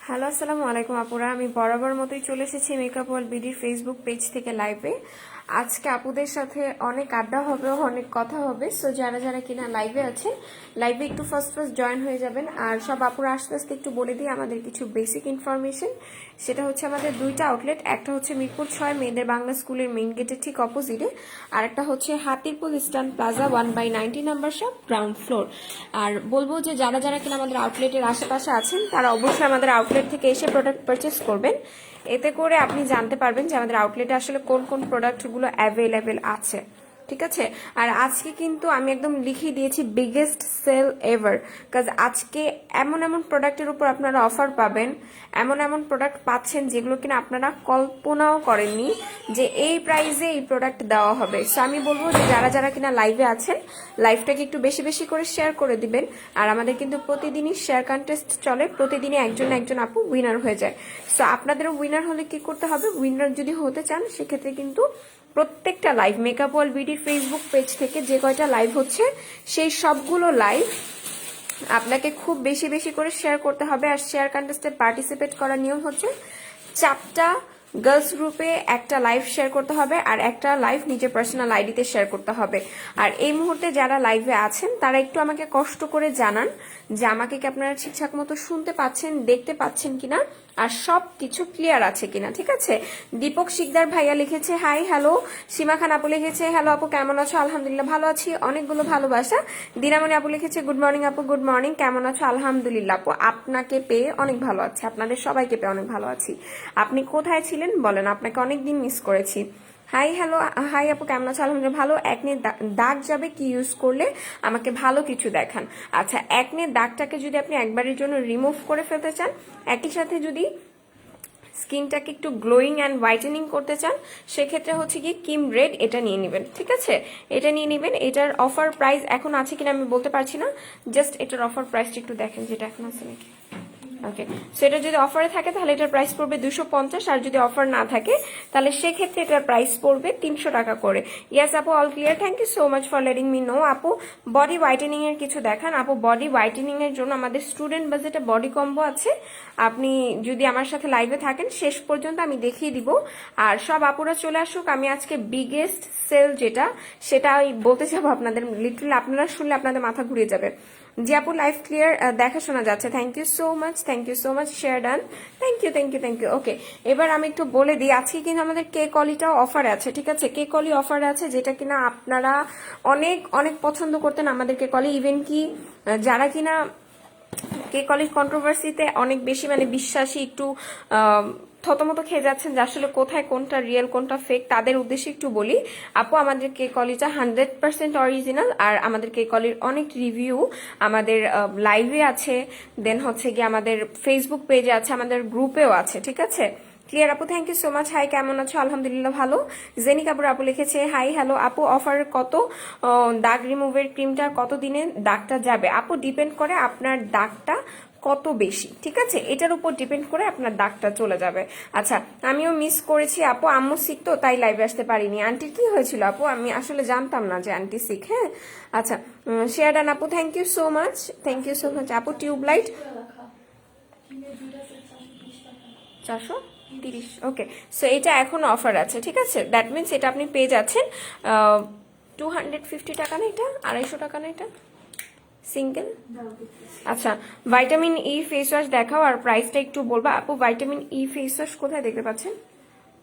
Hello, আসসালামু আলাইকুম আপুরা। আমি বরাবর মতোই চলে এসেছি মেকআপ ওয়ার্ল্ড বিডির ফেসবুক পেজ থেকে লাইভে। আজকে আপুদের সাথে অনেক আড্ডা হবে, অনেক কথা হবে। সো যারা যারা কিনা লাইভে আছেন, লাইভে একটু ফার্স্ট জয়েন হয়ে যাবেন। আর সব আপুরা আস্তে আস্তে একটু বলে দিই আমাদের কিছু বেসিক ইনফরমেশন। সেটা হচ্ছে আমাদের দুইটা আউটলেট, একটা হচ্ছে মিরপুর 6 মেয়েদের বাংলা স্কুলের মেইন গেটের ঠিক অপোজিটে, আর একটা হচ্ছে Hatirpool eastern plaza 1/90 number shop, ground floor. আর বলবো যে যারা যারা কিনা আমাদের আউটলেটের আশেপাশে আছেন তারা অবশ্যই আমাদের আউটলেট থেকে এসে প্রোডাক্ট পারচেস করবেন। এতে করে আপনি জানতে পারবেন যে আমাদের আউটলেটে আসলে কোন কোন প্রোডাক্টগুলো অ্যাভেলেবেল আছে। ঠিক আছে। আর আজকে কিন্তু আমি একদম লিখিয়ে দিয়েছি বিগেস্ট সেল এভার, কাজ আজকে এমন এমন প্রোডাক্টের উপর আপনারা অফার পাবেন, এমন এমন প্রোডাক্ট পাচ্ছেন যেগুলো কিনা আপনারা কল্পনাও করেননি যে এই প্রাইসে এই প্রোডাক্ট দেওয়া হবে। সো আমি বলবো যে যারা যারা কিনা লাইভে আছেন, লাইভটাকে একটু বেশি বেশি করে শেয়ার করে দিবেন। আর আমাদের কিন্তু প্রতিদিনই শেয়ার কন্টেস্ট চলে, প্রতিদিনই একজন একজন আপু উইনার হয়ে যায়। সো আপনাদেরও উইনার হলে কি করতে হবে, উইনার যদি হতে চান সেক্ষেত্রে কিন্তু প্রত্যেকটা লাইভ মেকআপ ওয়ার্ল্ড বিডির ফেসবুক পেজ থেকে যে কয়টা লাইভ হচ্ছে সেই সবগুলো লাইভ আপনাকে খুব বেশি বেশি করে শেয়ার করতে হবে। আর শেয়ার কন্টেস্টে পার্টিসিপেট করার নিয়ম হচ্ছে 4টা গার্লস গ্রুপে একটা লাইভ শেয়ার করতে হবে আর একটা লাইভ নিজের পার্সোনাল আইডিতে শেয়ার করতে হবে। আর এই মুহূর্তে যারা লাইভে আছেন তারা একটু আমাকে কষ্ট করে জানান যে আমাকে কি আপনারা ঠিকঠাক মতো শুনতে পাচ্ছেন, দেখতে পাচ্ছেন কিনা, আর সব কিছু ক্লিয়ার আছে কিনা। ঠিক আছে। দীপক শিকদার ভাইয়া লিখেছে হাই হ্যালো। সীমা খান আপু লিখেছে হ্যালো আপু, কেমন আছো? আলহামদুলিল্লাহ ভালো আছি, অনেকগুলো ভালোবাসা। দিনামণি আপু লিখেছে গুড মর্নিং আপু, গুড মর্নিং, কেমন আছো? আলহামদুলিল্লাহ আপু, আপনাকে পেয়ে অনেক ভালো আছি, আপনাদের সবাইকে পেয়ে অনেক ভালো আছি। আপনি কোথায় ছিলেন বলেন, আপনাকে অনেকদিন মিস করেছি। হাই হ্যালো, হাই আপু কেমন আছো? আলহামদুলিল্লাহ ভালো। একনে দাগ যাবে কি ইউজ করলে, আমাকে ভালো কিছু দেখান। আচ্ছা, একনে দাগটাকে যদি আপনি একবারের জন্য রিমুভ করে ফেলতে চান, একই সাথে যদি স্কিনটাকে একটু গ্লোয়িং অ্যান্ড হোয়াইটেনিং করতে চান, সেক্ষেত্রে হচ্ছে কি কিম রেড এটা নিয়ে নেবেন। ঠিক আছে, এটা নিয়ে নেবেন। এটার অফার প্রাইস এখন আছে কিনা আমি বলতে পারছি না, জাস্ট এটার অফার প্রাইসটা একটু দেখেন যেটা এখন আছে নাকি। ওকে, সো এটা যদি অফারে থাকে তাহলে এটার প্রাইস পড়বে 250, আর যদি অফার না থাকে তাহলে সেক্ষেত্রে এটার প্রাইস পড়বে 300 টাকা করে। ইয়াস আপু, all clear, thank you so much for letting me know. আপু বডি হোয়াইটেনিং এর কিছু দেখান। আপু বডি হোয়াইটেনিং এর জন্য আমাদের স্টুডেন্ট বাজেটে বডি কম্বো আছে, আপনি যদি আমার সাথে লাইভে থাকেন শেষ পর্যন্ত আমি দেখিয়ে দিব। আর সব আপুরা চলে আসুক, আমি আজকে বিগেস্ট সেল যেটা সেটা বলতে চাবো আপনাদের, লিটারালি আপনারা শুনলে আপনাদের মাথা ঘুরে যাবে। জি আপু লাইভ ক্লিয়ার দেখা শোনা যাচ্ছে, thank you so much, thank you so much, share done, thank you thank you thank you. Okay, এবার আমি একটু বলে দিই আজকে কিন্তু আমাদের কেক অলিটাও অফার আছে। ঠিক আছে, কেক অলি অফার আছে, যেটা কিনা আপনারা অনেক অনেক পছন্দ করতেন আমাদের কেক অলি। ইভেন কি যারা কিনা কেক অলির কন্ট্রোভার্সিতে অনেক বেশি মানে বিশ্বাসী, একটু থতমত খেয়ে যাচ্ছেন যে আসলে কোথায় কোনটা রিয়েল কোনটা ফেক, তাদের উদ্দেশ্যে একটু বলি আপু আমাদের কেক অলিটা 100% অরিজিনাল। আর আমাদের কেক অলির অনেক রিভিউ আমাদের লাইভে আছে, দেন হচ্ছে গিয়ে আমাদের ফেসবুক পেজে আছে, আমাদের গ্রুপেও আছে। ঠিক আছে, ক্লিয়ার আপু, thank you so much. Hi কেমন আছো? আলহামদুলিল্লাহ ভালো। জেনিক আপুর আপু লিখেছে হাই হ্যালো আপু, অফার কত দাগ রিমুভের ক্রিমটা কত দিনে দাগটা যাবে? আপু ডিপেন্ড করে আপনার দাগটা কত বেশি। ঠিক আছে, এটার উপর ডিপেন্ড করে আপনার দাগটা চলে যাবে। আচ্ছা, আমিও মিস করেছি আপু, আম্মু সিক তো তাই লাইভে আসতে পারিনি। আন্টির কি হয়েছিল আপু? আমি আসলে জানতাম না যে আন্টি সিক। হ্যাঁ আচ্ছা, শেয়ার ডান আপু, thank you so much, thank you so much আপু। Tubelight 430, okay. সো এটা এখন অফার আছে। ঠিক আছে, দ্যাট মিনস এটা আপনি পেয়ে যাচ্ছেন 250 টাকা না, এটা 250 টাকা না এটা সিঙ্গেল। আচ্ছা, ভাইটামিন ই ফেস ওয়াশ দেখাও আর প্রাইসটা একটু বলবা আপু। ভাইটামিন ই ফেস ওয়াশ কোথায় দেখতে পাচ্ছেন?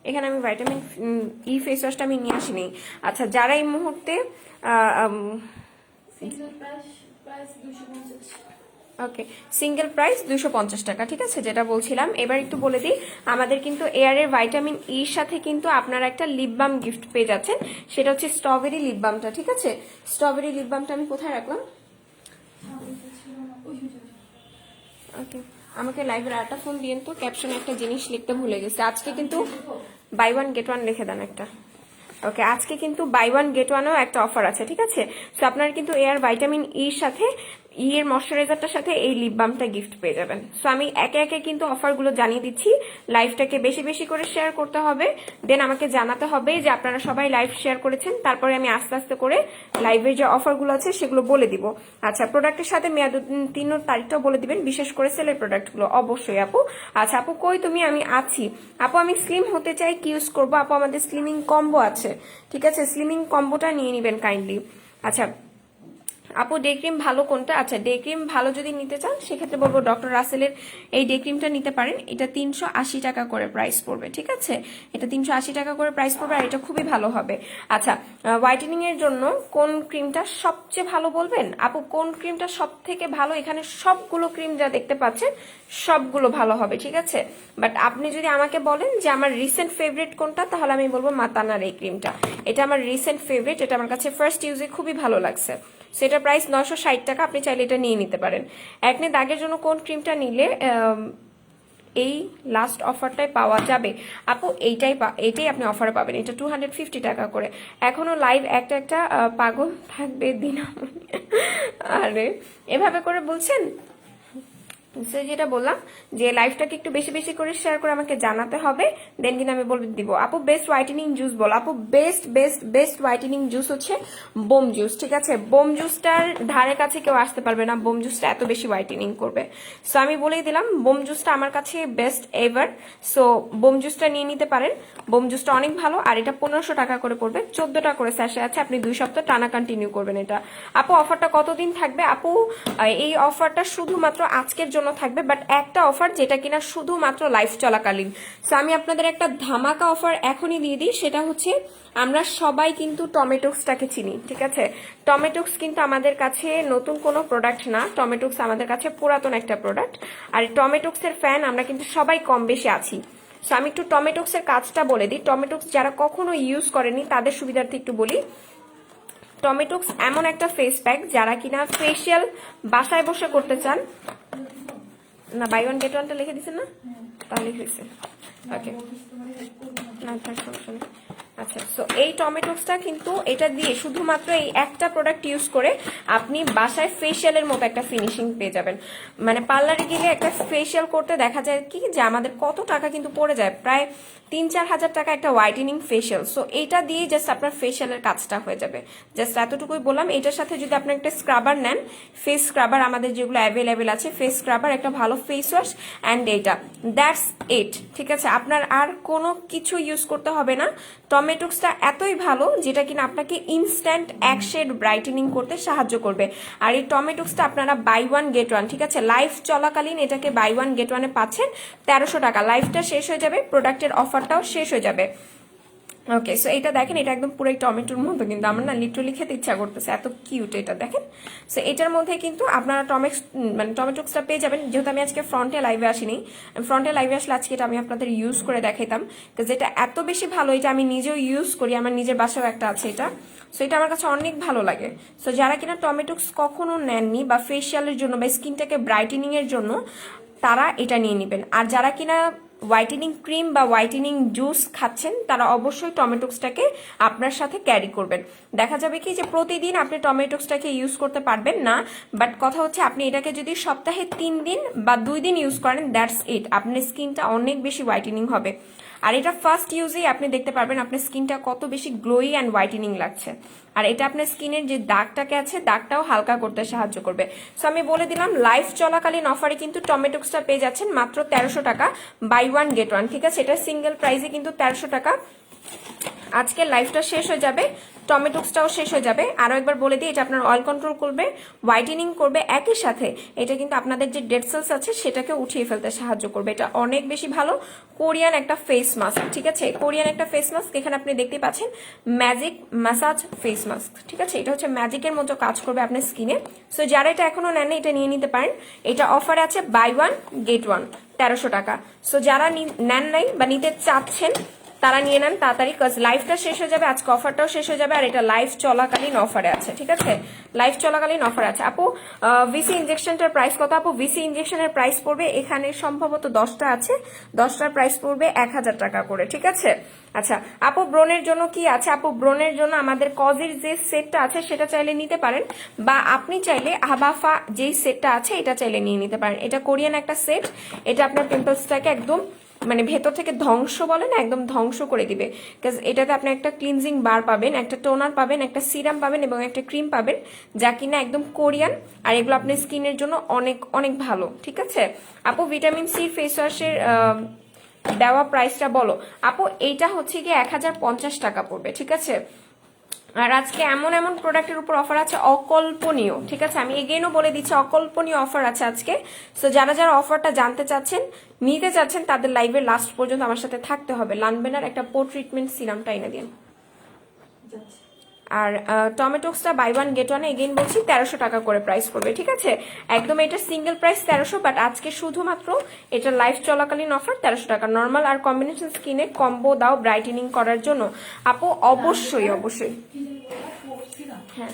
এখানে আমি ভাইটামিন ই ফেস ওয়াশটা আমি নিয়ে আসিনি। আচ্ছা, যারা এই মুহূর্তে ওকে, সিঙ্গেল প্রাইস 250 টাকা। ঠিক আছে, যেটা বলছিলাম। এবার একটু বলে দিই আমাদের কিন্তু এয়ারের ভাইটামিন ইর সাথে কিন্তু আপনারা একটা লিপ বাম গিফট পেয়ে যাচ্ছেন, সেটা হচ্ছে স্ট্রবেরি লিপ বামটা। ঠিক আছে, স্ট্রবেরি লিপ বামটা আমি কোথায় রাখলাম? ওকে, আমাকে লাইভের আরেকটা ফোন দিয়েন তো, ক্যাপশনে একটা জিনিস লিখতে ভুলে গেছে। আজকে কিন্তু বাই ওয়ান গেট ওয়ান লিখে দেন একটা। ওকে, আজকে কিন্তু বাই ওয়ান গেট ওয়ানও একটা অফার আছে। ঠিক আছে, তো আপনারা কিন্তু এয়ার ভাইটামিন ইর সাথে ইয়ের ময়শ্চারাইজারটার সাথে এই লিপ বামটা গিফট পেয়ে যাবেন। সো আমি একে একে কিন্তু অফারগুলো জানিয়ে দিচ্ছি। লাইভটাকে বেশি বেশি করে শেয়ার করতে হবে, দেন আমাকে জানাতে হবে যে আপনারা সবাই লাইভ শেয়ার করেছেন, তারপরে আমি আস্তে আস্তে করে লাইভের যে অফারগুলো আছে সেগুলো বলে দিব। আচ্ছা, প্রোডাক্টের সাথে মেয়াদ উত্তীর্ণর তারিখটাও বলে দিবেন, বিশেষ করে সেলের প্রোডাক্টগুলো অবশ্যই। আপু আচ্ছা আপু কই তুমি? আমি আছি আপু, আমি স্লিম হতে চাই, কি ইউজ করবো আপু? আমাদের স্লিমিং কম্বো আছে, ঠিক আছে, স্লিমিং কম্বোটা নিয়ে নিবেন কাইন্ডলি। আচ্ছা আপু ডে ক্রিম ভালো কোনটা? আচ্ছা ডে ক্রিম ভালো যদি নিতে চান সেক্ষেত্রে বলবো ডক্টর রাসেলের এই ডে ক্রিমটা নিতে পারেন। এটা 380 টাকা করে প্রাইস পড়বে, ঠিক আছে, এটা 380 টাকা করে প্রাইস পড়বে, আর এটা খুবই ভালো হবে। আচ্ছা হোয়াইটেনিং এর জন্য কোন ক্রিমটা সবচেয়ে ভালো বলবেন? আপু কোন ক্রিমটা সব থেকে ভালো? এখানে সবগুলো ক্রিম যা দেখতে পাচ্ছেন সবগুলো ভালো হবে, ঠিক আছে, বাট আপনি যদি আমাকে বলেন যে আমার রিসেন্ট ফেভারিট কোনটা, তাহলে আমি বলবো মাতানার এই ক্রিমটা। এটা আমার রিসেন্ট ফেভারিট, এটা আমার কাছে ফার্স্ট ইউজে খুবই ভালো লাগছে। সেটা প্রাইস 960 টাকা, আপনি চাইলে এটা নিয়ে নিতে পারেন। একনে দাগের জন্য কোন ক্রিমটা নিলে এই লাস্ট অফারটাই পাওয়া যাবে? আপু এইটাই আপনি অফারে পাবেন, এটা 250 টাকা করে। এখনো লাইভ একটা একটা পাগল থাকবে দিনামণি। আরে এভাবে করে বলছেন, যেটা বললাম যে লাইফটাকে একটু বেশি বেশি করে শেয়ার করে আমাকে জানাতে হবে, দেন কিন্তু আমি বলে দিব। আপু বেস্ট হোয়াইটেনিং জুস বল। আপু best best best whitening juice হচ্ছে বোম জুস, ঠিক আছে, বোম জুসটার ধারে কাছে কেউ আসতে পারবে না, বোম জুসটা এত বেশি হোয়াইটেনিং করবে। সো আমি বলেই দিলাম বোম জুসটা আমার কাছে বেস্ট এভার। সো বোম জুসটা নিয়ে নিতে পারেন, বোম জুসটা অনেক ভালো, আর এটা 1500 টাকা করে পড়বে, 14টা করে স্যাশে আছে, আপনি 2 সপ্তাহ টানা কন্টিনিউ করবেন এটা। আপু অফারটা কতদিন থাকবে? আপু এই অফারটা শুধুমাত্র আজকের জন্য থাকবে, বাট একটা অফার যেটা কিনা শুধুমাত্র লাইভ চলাকালীন। সো আমি আপনাদের একটা ধামাকা অফার এখনই দিয়ে দিই, সেটা হচ্ছে আমরা সবাই কিন্তু টমেটোক্সটাকে চিনি, ঠিক আছে, টমেটোক্স কিন্তু আমাদের কাছে নতুন কোনো প্রোডাক্ট না, টমেটোক্স আমাদের কাছে পুরাতন একটা প্রোডাক্ট, আর টমেটোক্সের ফ্যান আমরা কিন্তু সবাই কম বেশি আছি। সো আমি একটু টমেটোক্সের কাজটা বলে দিই। টমেটোক্স যারা কখনো ইউজ করেনি তাদের সুবিধার্থে একটু বলি। টমেটোক্স এমন একটা ফেস প্যাক যারা কিনা ফেসিয়াল বাসায় বসে করতে চান, না বাই ওয়ান গেট ওয়ানটা লিখে দিচ্ছেন না, তাহলে হয়েছে, ওকে না থাক সমস্যা নেই। আচ্ছা সো এই টমেটোক্সটা কিন্তু এটা দিয়ে শুধুমাত্র এই একটা প্রোডাক্ট ইউজ করে আপনি বাসায় ফেসিয়ালের মতো একটা ফিনিশিং পেয়ে যাবেন। মানে পার্লারে গেলে একটা ফেসিয়াল করতে দেখা যায় কি যে আমাদের কত টাকা কিন্তু পড়ে যায়, প্রায় 3-4 হাজার টাকা একটা হোয়াইটেনিং ফেসিয়াল। সো এইটা দিয়ে জাস্ট আপনার ফেসিয়ালের কাজটা হয়ে যাবে। জাস্ট এতটুকুই বললাম। এটার সাথে যদি আপনি একটা স্ক্রাবার নেন, ফেস স্ক্রাবার আমাদের যেগুলো অ্যাভেলেবেল আছে, ফেস স্ক্রাবার, একটা ভালো ফেস ওয়াশ অ্যান্ড এইটা, দ্যাটস ইট, ঠিক আছে, আপনার আর কোনো কিছু ইউজ করতে হবে না। টমেটোক্সটা এতই ভালো যেটা কিনা আপনাকে ইনস্ট্যান্ট এক শেড ব্রাইটেনিং করতে সাহায্য করবে। আর এই টমেটোক্সটা আপনারা বাই ওয়ান গেট ওয়ান, ঠিক আছে, লাইভ চলাকালীন এটাকে বাই ওয়ান গেট ওয়ানে পাচ্ছেন 1300 টাকা। লাইভটা শেষ হয়ে যাবে, প্রোডাক্টের অফারটাও শেষ হয়ে যাবে। ওকে সো এটা দেখেন, এটা একদম পুরো টমেটোর মতো, কিন্তু আমার না লিটারালি খেতে ইচ্ছা করতেছে, এত কিউট এটা দেখেন। সো এটার মধ্যে কিন্তু আপনারা টমেটোক্সটা পেয়ে যাবেন। যেহেতু আমি আজকে ফ্রন্টে লাইভে আসিনি, ফ্রন্টে লাইভে আসলে আজকে এটা আমি আপনাদের ইউজ করে দেখাইতাম, কারণ এটা এত বেশি ভালো, এটা আমি নিজেও ইউজ করি, আমার নিজের বাসাও একটা আছে এটা। সো এটা আমার কাছে অনেক ভালো লাগে। সো যারা কিনা টমেটোক্স কখনো নেননি বা ফেসিয়ালের জন্য বা স্কিনটাকে ব্রাইটেনিং এর জন্য, তারা এটা নিয়ে নেবেন। আর যারা কিনা হোয়াইটেনিং ক্রিম বা হোয়াইটেনিং জুস খাচ্ছেন তারা অবশ্যই টমেটোক্সটাকে আপনার সাথে ক্যারি করবেন। দেখা যাবে কি যে প্রতিদিন আপনি টমেটোক্সটাকে ইউজ করতে পারবেন না, বাট কথা হচ্ছে আপনি এটাকে যদি সপ্তাহে 3 দিন বা 2 দিন ইউজ করেন, দ্যাটস ইট, আপনার স্কিনটা অনেক বেশি হোয়াইটেনিং হবে। আর এটা ফার্স্ট ইউজেই আপনি দেখতে পারবেন আপনার স্কিনটা কত বেশি গ্লোই অ্যান্ড হোয়াইটেনিং লাগছে। আর এটা আপনার স্কিনের যে দাগটাকে আছে দাগটাও হালকা করতে সাহায্য করবে। সো আমি বলে দিলাম লাইভ চলাকালীন অফারে কিন্তু টমেটোক্সটা পেয়ে যাচ্ছেন মাত্র 1300 টাকা, বাই ওয়ান গেট ওয়ান, ঠিক আছে, এটা সিঙ্গেল প্রাইসে কিন্তু 1300 টাকা। আজকে লাইভটা শেষ হয়ে যাবে, টমেটোক্সটাও শেষ হয়ে যাবে। আরও একবার বলে দিই, এটা আপনার অয়েল কন্ট্রোল করবে, হোয়াইটেনিং করবে, একই সাথে এটা কিন্তু আপনাদের যে ডেড সেলস আছে সেটাকে উঠিয়ে ফেলতে সাহায্য করবে। এটা অনেক বেশি ভালো কোরিয়ান একটা ফেস মাস্ক, ঠিক আছে, কোরিয়ান একটা ফেস মাস্ক। এখানে আপনি দেখতে পাচ্ছেন ম্যাজিক ম্যাসাজ ফেস মাস্ক, ঠিক আছে, এটা হচ্ছে ম্যাজিকের মতো কাজ করবে আপনার স্কিনে। সো যারা এটা এখনো নেন এটা নিয়ে নিতে পারেন, এটা অফারে আছে বাই ওয়ান গেট ওয়ান 1300 টাকা। সো যারা নেন নাই বা নিতে চাচ্ছেন তারা নিয়ে নেন তাড়াতাড়ি, কজ লাইভটা শেষ হয়ে যাবে, আজকে অফারটাও শেষ হয়ে যাবে, আর এটা লাইভ চলাকালীন অফারে আছে, ঠিক আছে, লাইভ চলাকালীন অফার আছে। আপু ভিসি ইনজেকশনটার প্রাইস কত? আপু ভিসি ইনজেকশনের প্রাইস পড়বে, এখানে সম্ভবত 10টা আছে, 10টার প্রাইস পড়বে 1000 টাকা করে, ঠিক আছে। আচ্ছা আপু ব্রনের জন্য কি আছে? আপু ব্রনের জন্য আমাদের কজির যে সেটটা আছে সেটা চাইলে নিতে পারেন, বা আপনি চাইলে আবাফা যেই সেটটা আছে এটা চাইলে নিয়ে নিতে পারেন। এটা কোরিয়ান একটা সেট, এটা আপনার পিম্পলসটাকে একদম মানে ভেতর থেকে ধ্বংস বলে না, একদম ধ্বংস করে দিবে। বিকজ এটাতে আপনি একটা ক্লিনজিং বার পাবেন, একটা টোনার পাবেন, একটা সিরাম পাবেন এবং একটা ক্রিম পাবেন, যা কিনা একদম কোরিয়ান। আর এগুলো আপনার স্কিনের জন্য অনেক অনেক ভালো, ঠিক আছে আপু। ভিটামিন সি ফেস ওয়াশের দেওয়া প্রাইসটা বলো আপু। এইটা হচ্ছে গিয়ে 1050 টাকা পড়বে, ঠিক আছে। আর আজকে এমন এমন প্রোডাক্টের উপর অফার আছে অকল্পনীয়, ঠিক আছে। আমি এগেইনও বলে দিচ্ছি অকল্পনীয় অফার আছে আজকে। সো যারা যারা অফারটা জানতে চাচ্ছেন, নিতে চাচ্ছেন, তাদের লাইভের লাস্ট পর্যন্ত আমার সাথে থাকতে হবে। লানবেনার একটা পো ট্রিটমেন্ট সিরামটা এনে দিন। আর টমেটোক্সটা বাই ওয়ান গেট ওয়ানে এগেইন বলছি 1300 টাকা করে প্রাইস পড়বে, ঠিক আছে। একদম এটা সিঙ্গেল প্রাইস 1300, বাট আজকে শুধুমাত্র এটা লাইভ চলাকালীন অফার 1300 টাকা। নর্মাল আর কম্বিনেশন স্কিনে কম্বো দাও ব্রাইটেনিং করার জন্য আপু, অবশ্যই অবশ্যই। হ্যাঁ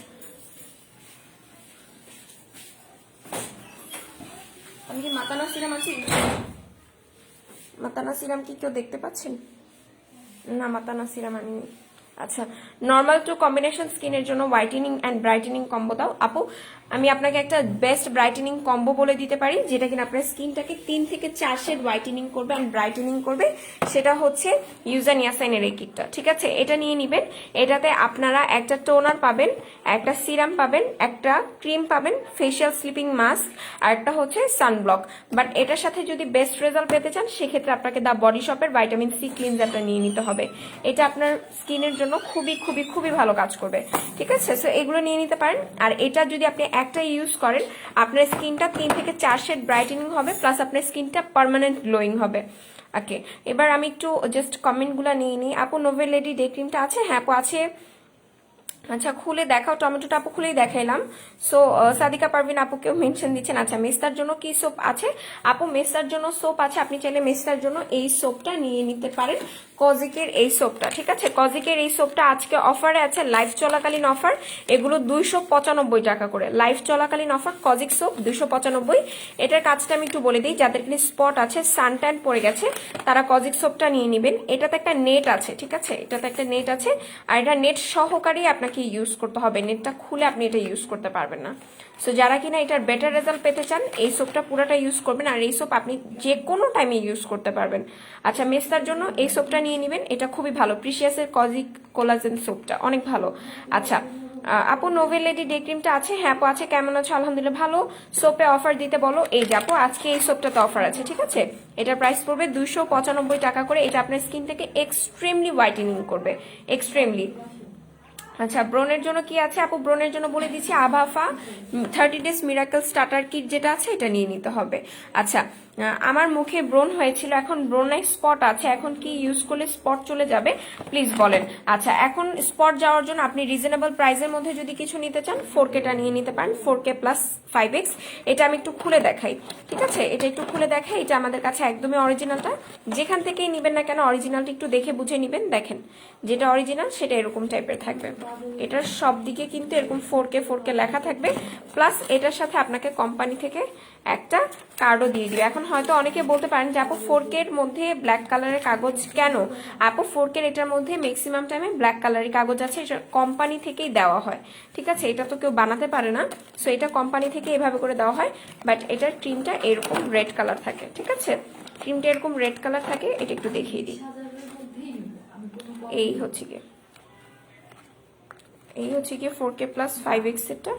আমি কি মাতানা সিরাম আছি? মাতানা সিরাম কি কেউ দেখতে পাচ্ছেন? না মাতানা সিরাম আনিনি। আচ্ছা নর্মাল টু কম্বিনেশন স্কিনের জন্য হোয়াইটেনিং অ্যান্ড ব্রাইটেনিং কম্বো দাও আপু। আমি আপনাকে একটা বেস্ট ব্রাইটেনিং কম্বো বলে দিতে পারি, যেটা কিনা আপনার স্কিনটাকে 3 থেকে 4 শেড হোয়াইটেনিং করবে অ্যান্ড ব্রাইটেনিং করবে। সেটা হচ্ছে ইউজা নিয়াসাইনের এই কিটটা, ঠিক আছে। এটা নিয়ে নেবেন। এটাতে আপনারা একটা টোনার পাবেন, একটা সিরাম পাবেন, একটা ক্রিম পাবেন, ফেশিয়াল স্লিপিং মাস্ক, আর একটা হচ্ছে সানব্লক। বাট এটার সাথে যদি বেস্ট রেজাল্ট পেতে চান সেক্ষেত্রে আপনাকে দা বডি শপের ভাইটামিন সি ক্লিনজারটা নিয়ে নিতে হবে। এটা আপনার স্কিনের জন্য খুবই খুবই খুবই ভালো কাজ করবে, ঠিক আছে। সো এগুলো নিয়ে নিতে পারেন। আর এটা যদি আপনি একটা ইউজ করেন, আপনার স্কিনটা 3 থেকে 4 শেড ব্রাইটেনিং হবে, প্লাস আপনার স্কিনটা পার্মানেন্ট গ্লোয়িং হবে। ওকে এবার আমি একটু জাস্ট কমেন্টগুলো নিয়ে নিই। আপু নোভেল লেডি ডে ক্রিমটা আছে? হ্যাঁ আপু আছে। আচ্ছা খুলে দেখাও, টমেটোটা আপু খুলেই দেখাইলাম। সো সাদিকা পারভিন আপুকেও মেনশন দিচ্ছেন। আচ্ছা মেস্তার জন্য কি সোপ আছে আপু? মেস্তার জন্য সোপ আছে, আপনি চাইলে মেস্তার জন্য এই সোপটা নিয়ে নিতে পারেন, কজিকের এই সোপটা, ঠিক আছে। কজিকের এই সোপটা আজকে অফারে আছে, লাইভ চলাকালীন অফার। এগুলো 295 টাকা করে, লাইভ চলাকালীন অফার। Kojic soap 295। এটার কাজটা আমি একটু বলে দিই, যাদের কিনা স্পট আছে, সানট্যান পড়ে গেছে, তারা কজিক সোপটা নিয়ে নেবেন। এটাতে একটা নেট আছে, ঠিক আছে, এটাতে একটা নেট আছে। আর এটা নেট সহকারেই আপনাকে ইউজ করতে হবে, নেটটা খুলে আপনি এটা ইউজ করতে পারবেন না। সো যারা কিনা এটার বেটার রেজাল্ট পেতে চান এই সোপটা পুরোটা ইউজ করবেন, আর এই সোপ আপনি যে কোনো টাইমে ইউজ করতে পারবেন। আচ্ছা মেস্তার জন্য এই সোপটা নিয়ে নেবেন, এটা খুবই ভালো, প্রিশিয়াসের কজিক কোলাজেন সোপটা অনেক ভালো। আচ্ছা আপু নোভেল লেডি ডে ক্রিমটা আছে? হ্যাঁ আপু আছে। কেমন আছো? আলহামদুলিল্লাহ ভালো। সোপে অফার দিতে বলো। এই যে আপু আজকে এই সোপটাতে অফার আছে, ঠিক আছে। এটার প্রাইস পড়বে 295 টাকা করে। এটা আপনার স্কিনটাকে এক্সট্রিমলি হোয়াইটেনিং করবে, এক্সট্রিমলি। আচ্ছা ব্রনের জন্য কি আছে আপু? ব্রনের জন্য বলে দিচ্ছি আভাফা 30 ডেজ মিরাকল স্টার্টার কিট যেটা আছে এটা নিয়ে নিতে হবে। আচ্ছা আমার মুখে ব্রণ হয়েছিল, এখন ব্রণে স্পট আছে, এখন কি ইউজ করলে স্পট চলে যাবে প্লিজ বলেন। আচ্ছা এখন স্পট যাওয়ার জন্য আপনি রিজনেবল প্রাইসের মধ্যে যদি কিছু নিতে চান 4Kটা নিয়ে নিতে পারেন, 4K প্লাস 5X। এটা আমি একটু খুলে দেখাই, ঠিক আছে, এটা একটু খুলে দেখাই। এটা আমাদের কাছে একদমই অরিজিনালটা, যেখান থেকেই নিবেন না কেন অরিজিনালটা একটু দেখে বুঝে নিবেন। দেখেন যেটা অরিজিনাল সেটা এরকম টাইপের থাকবে, এটার সব দিকে কিন্তু এরকম 4K লেখা থাকবে, প্লাস এটার সাথে আপনাকে কোম্পানি থেকে একটা কার্ডও দিয়ে দিবে। এখন হয়তো অনেকে বলতে পারেন যে আপু 4K এর মধ্যে ব্ল্যাক কালারের কাগজ কেন? আপু 4K এটার মধ্যে ম্যাক্সিমাম টাইমে ব্ল্যাক কালারের কাগজ আছে, এটা কোম্পানি থেকেই দেওয়া হয়, ঠিক আছে, এটা তো কেউ বানাতে পারে না। সো এটা কোম্পানি থেকে এভাবে করে দেওয়া হয়। বাট এটার ক্রিমটা এরকম রেড কালার থাকে, ঠিক আছে, ক্রিমটা এরকম রেড কালার থাকে। এটা একটু দেখিয়ে দিই। এই হচ্ছে গিয়ে 4K প্লাস 5X এটা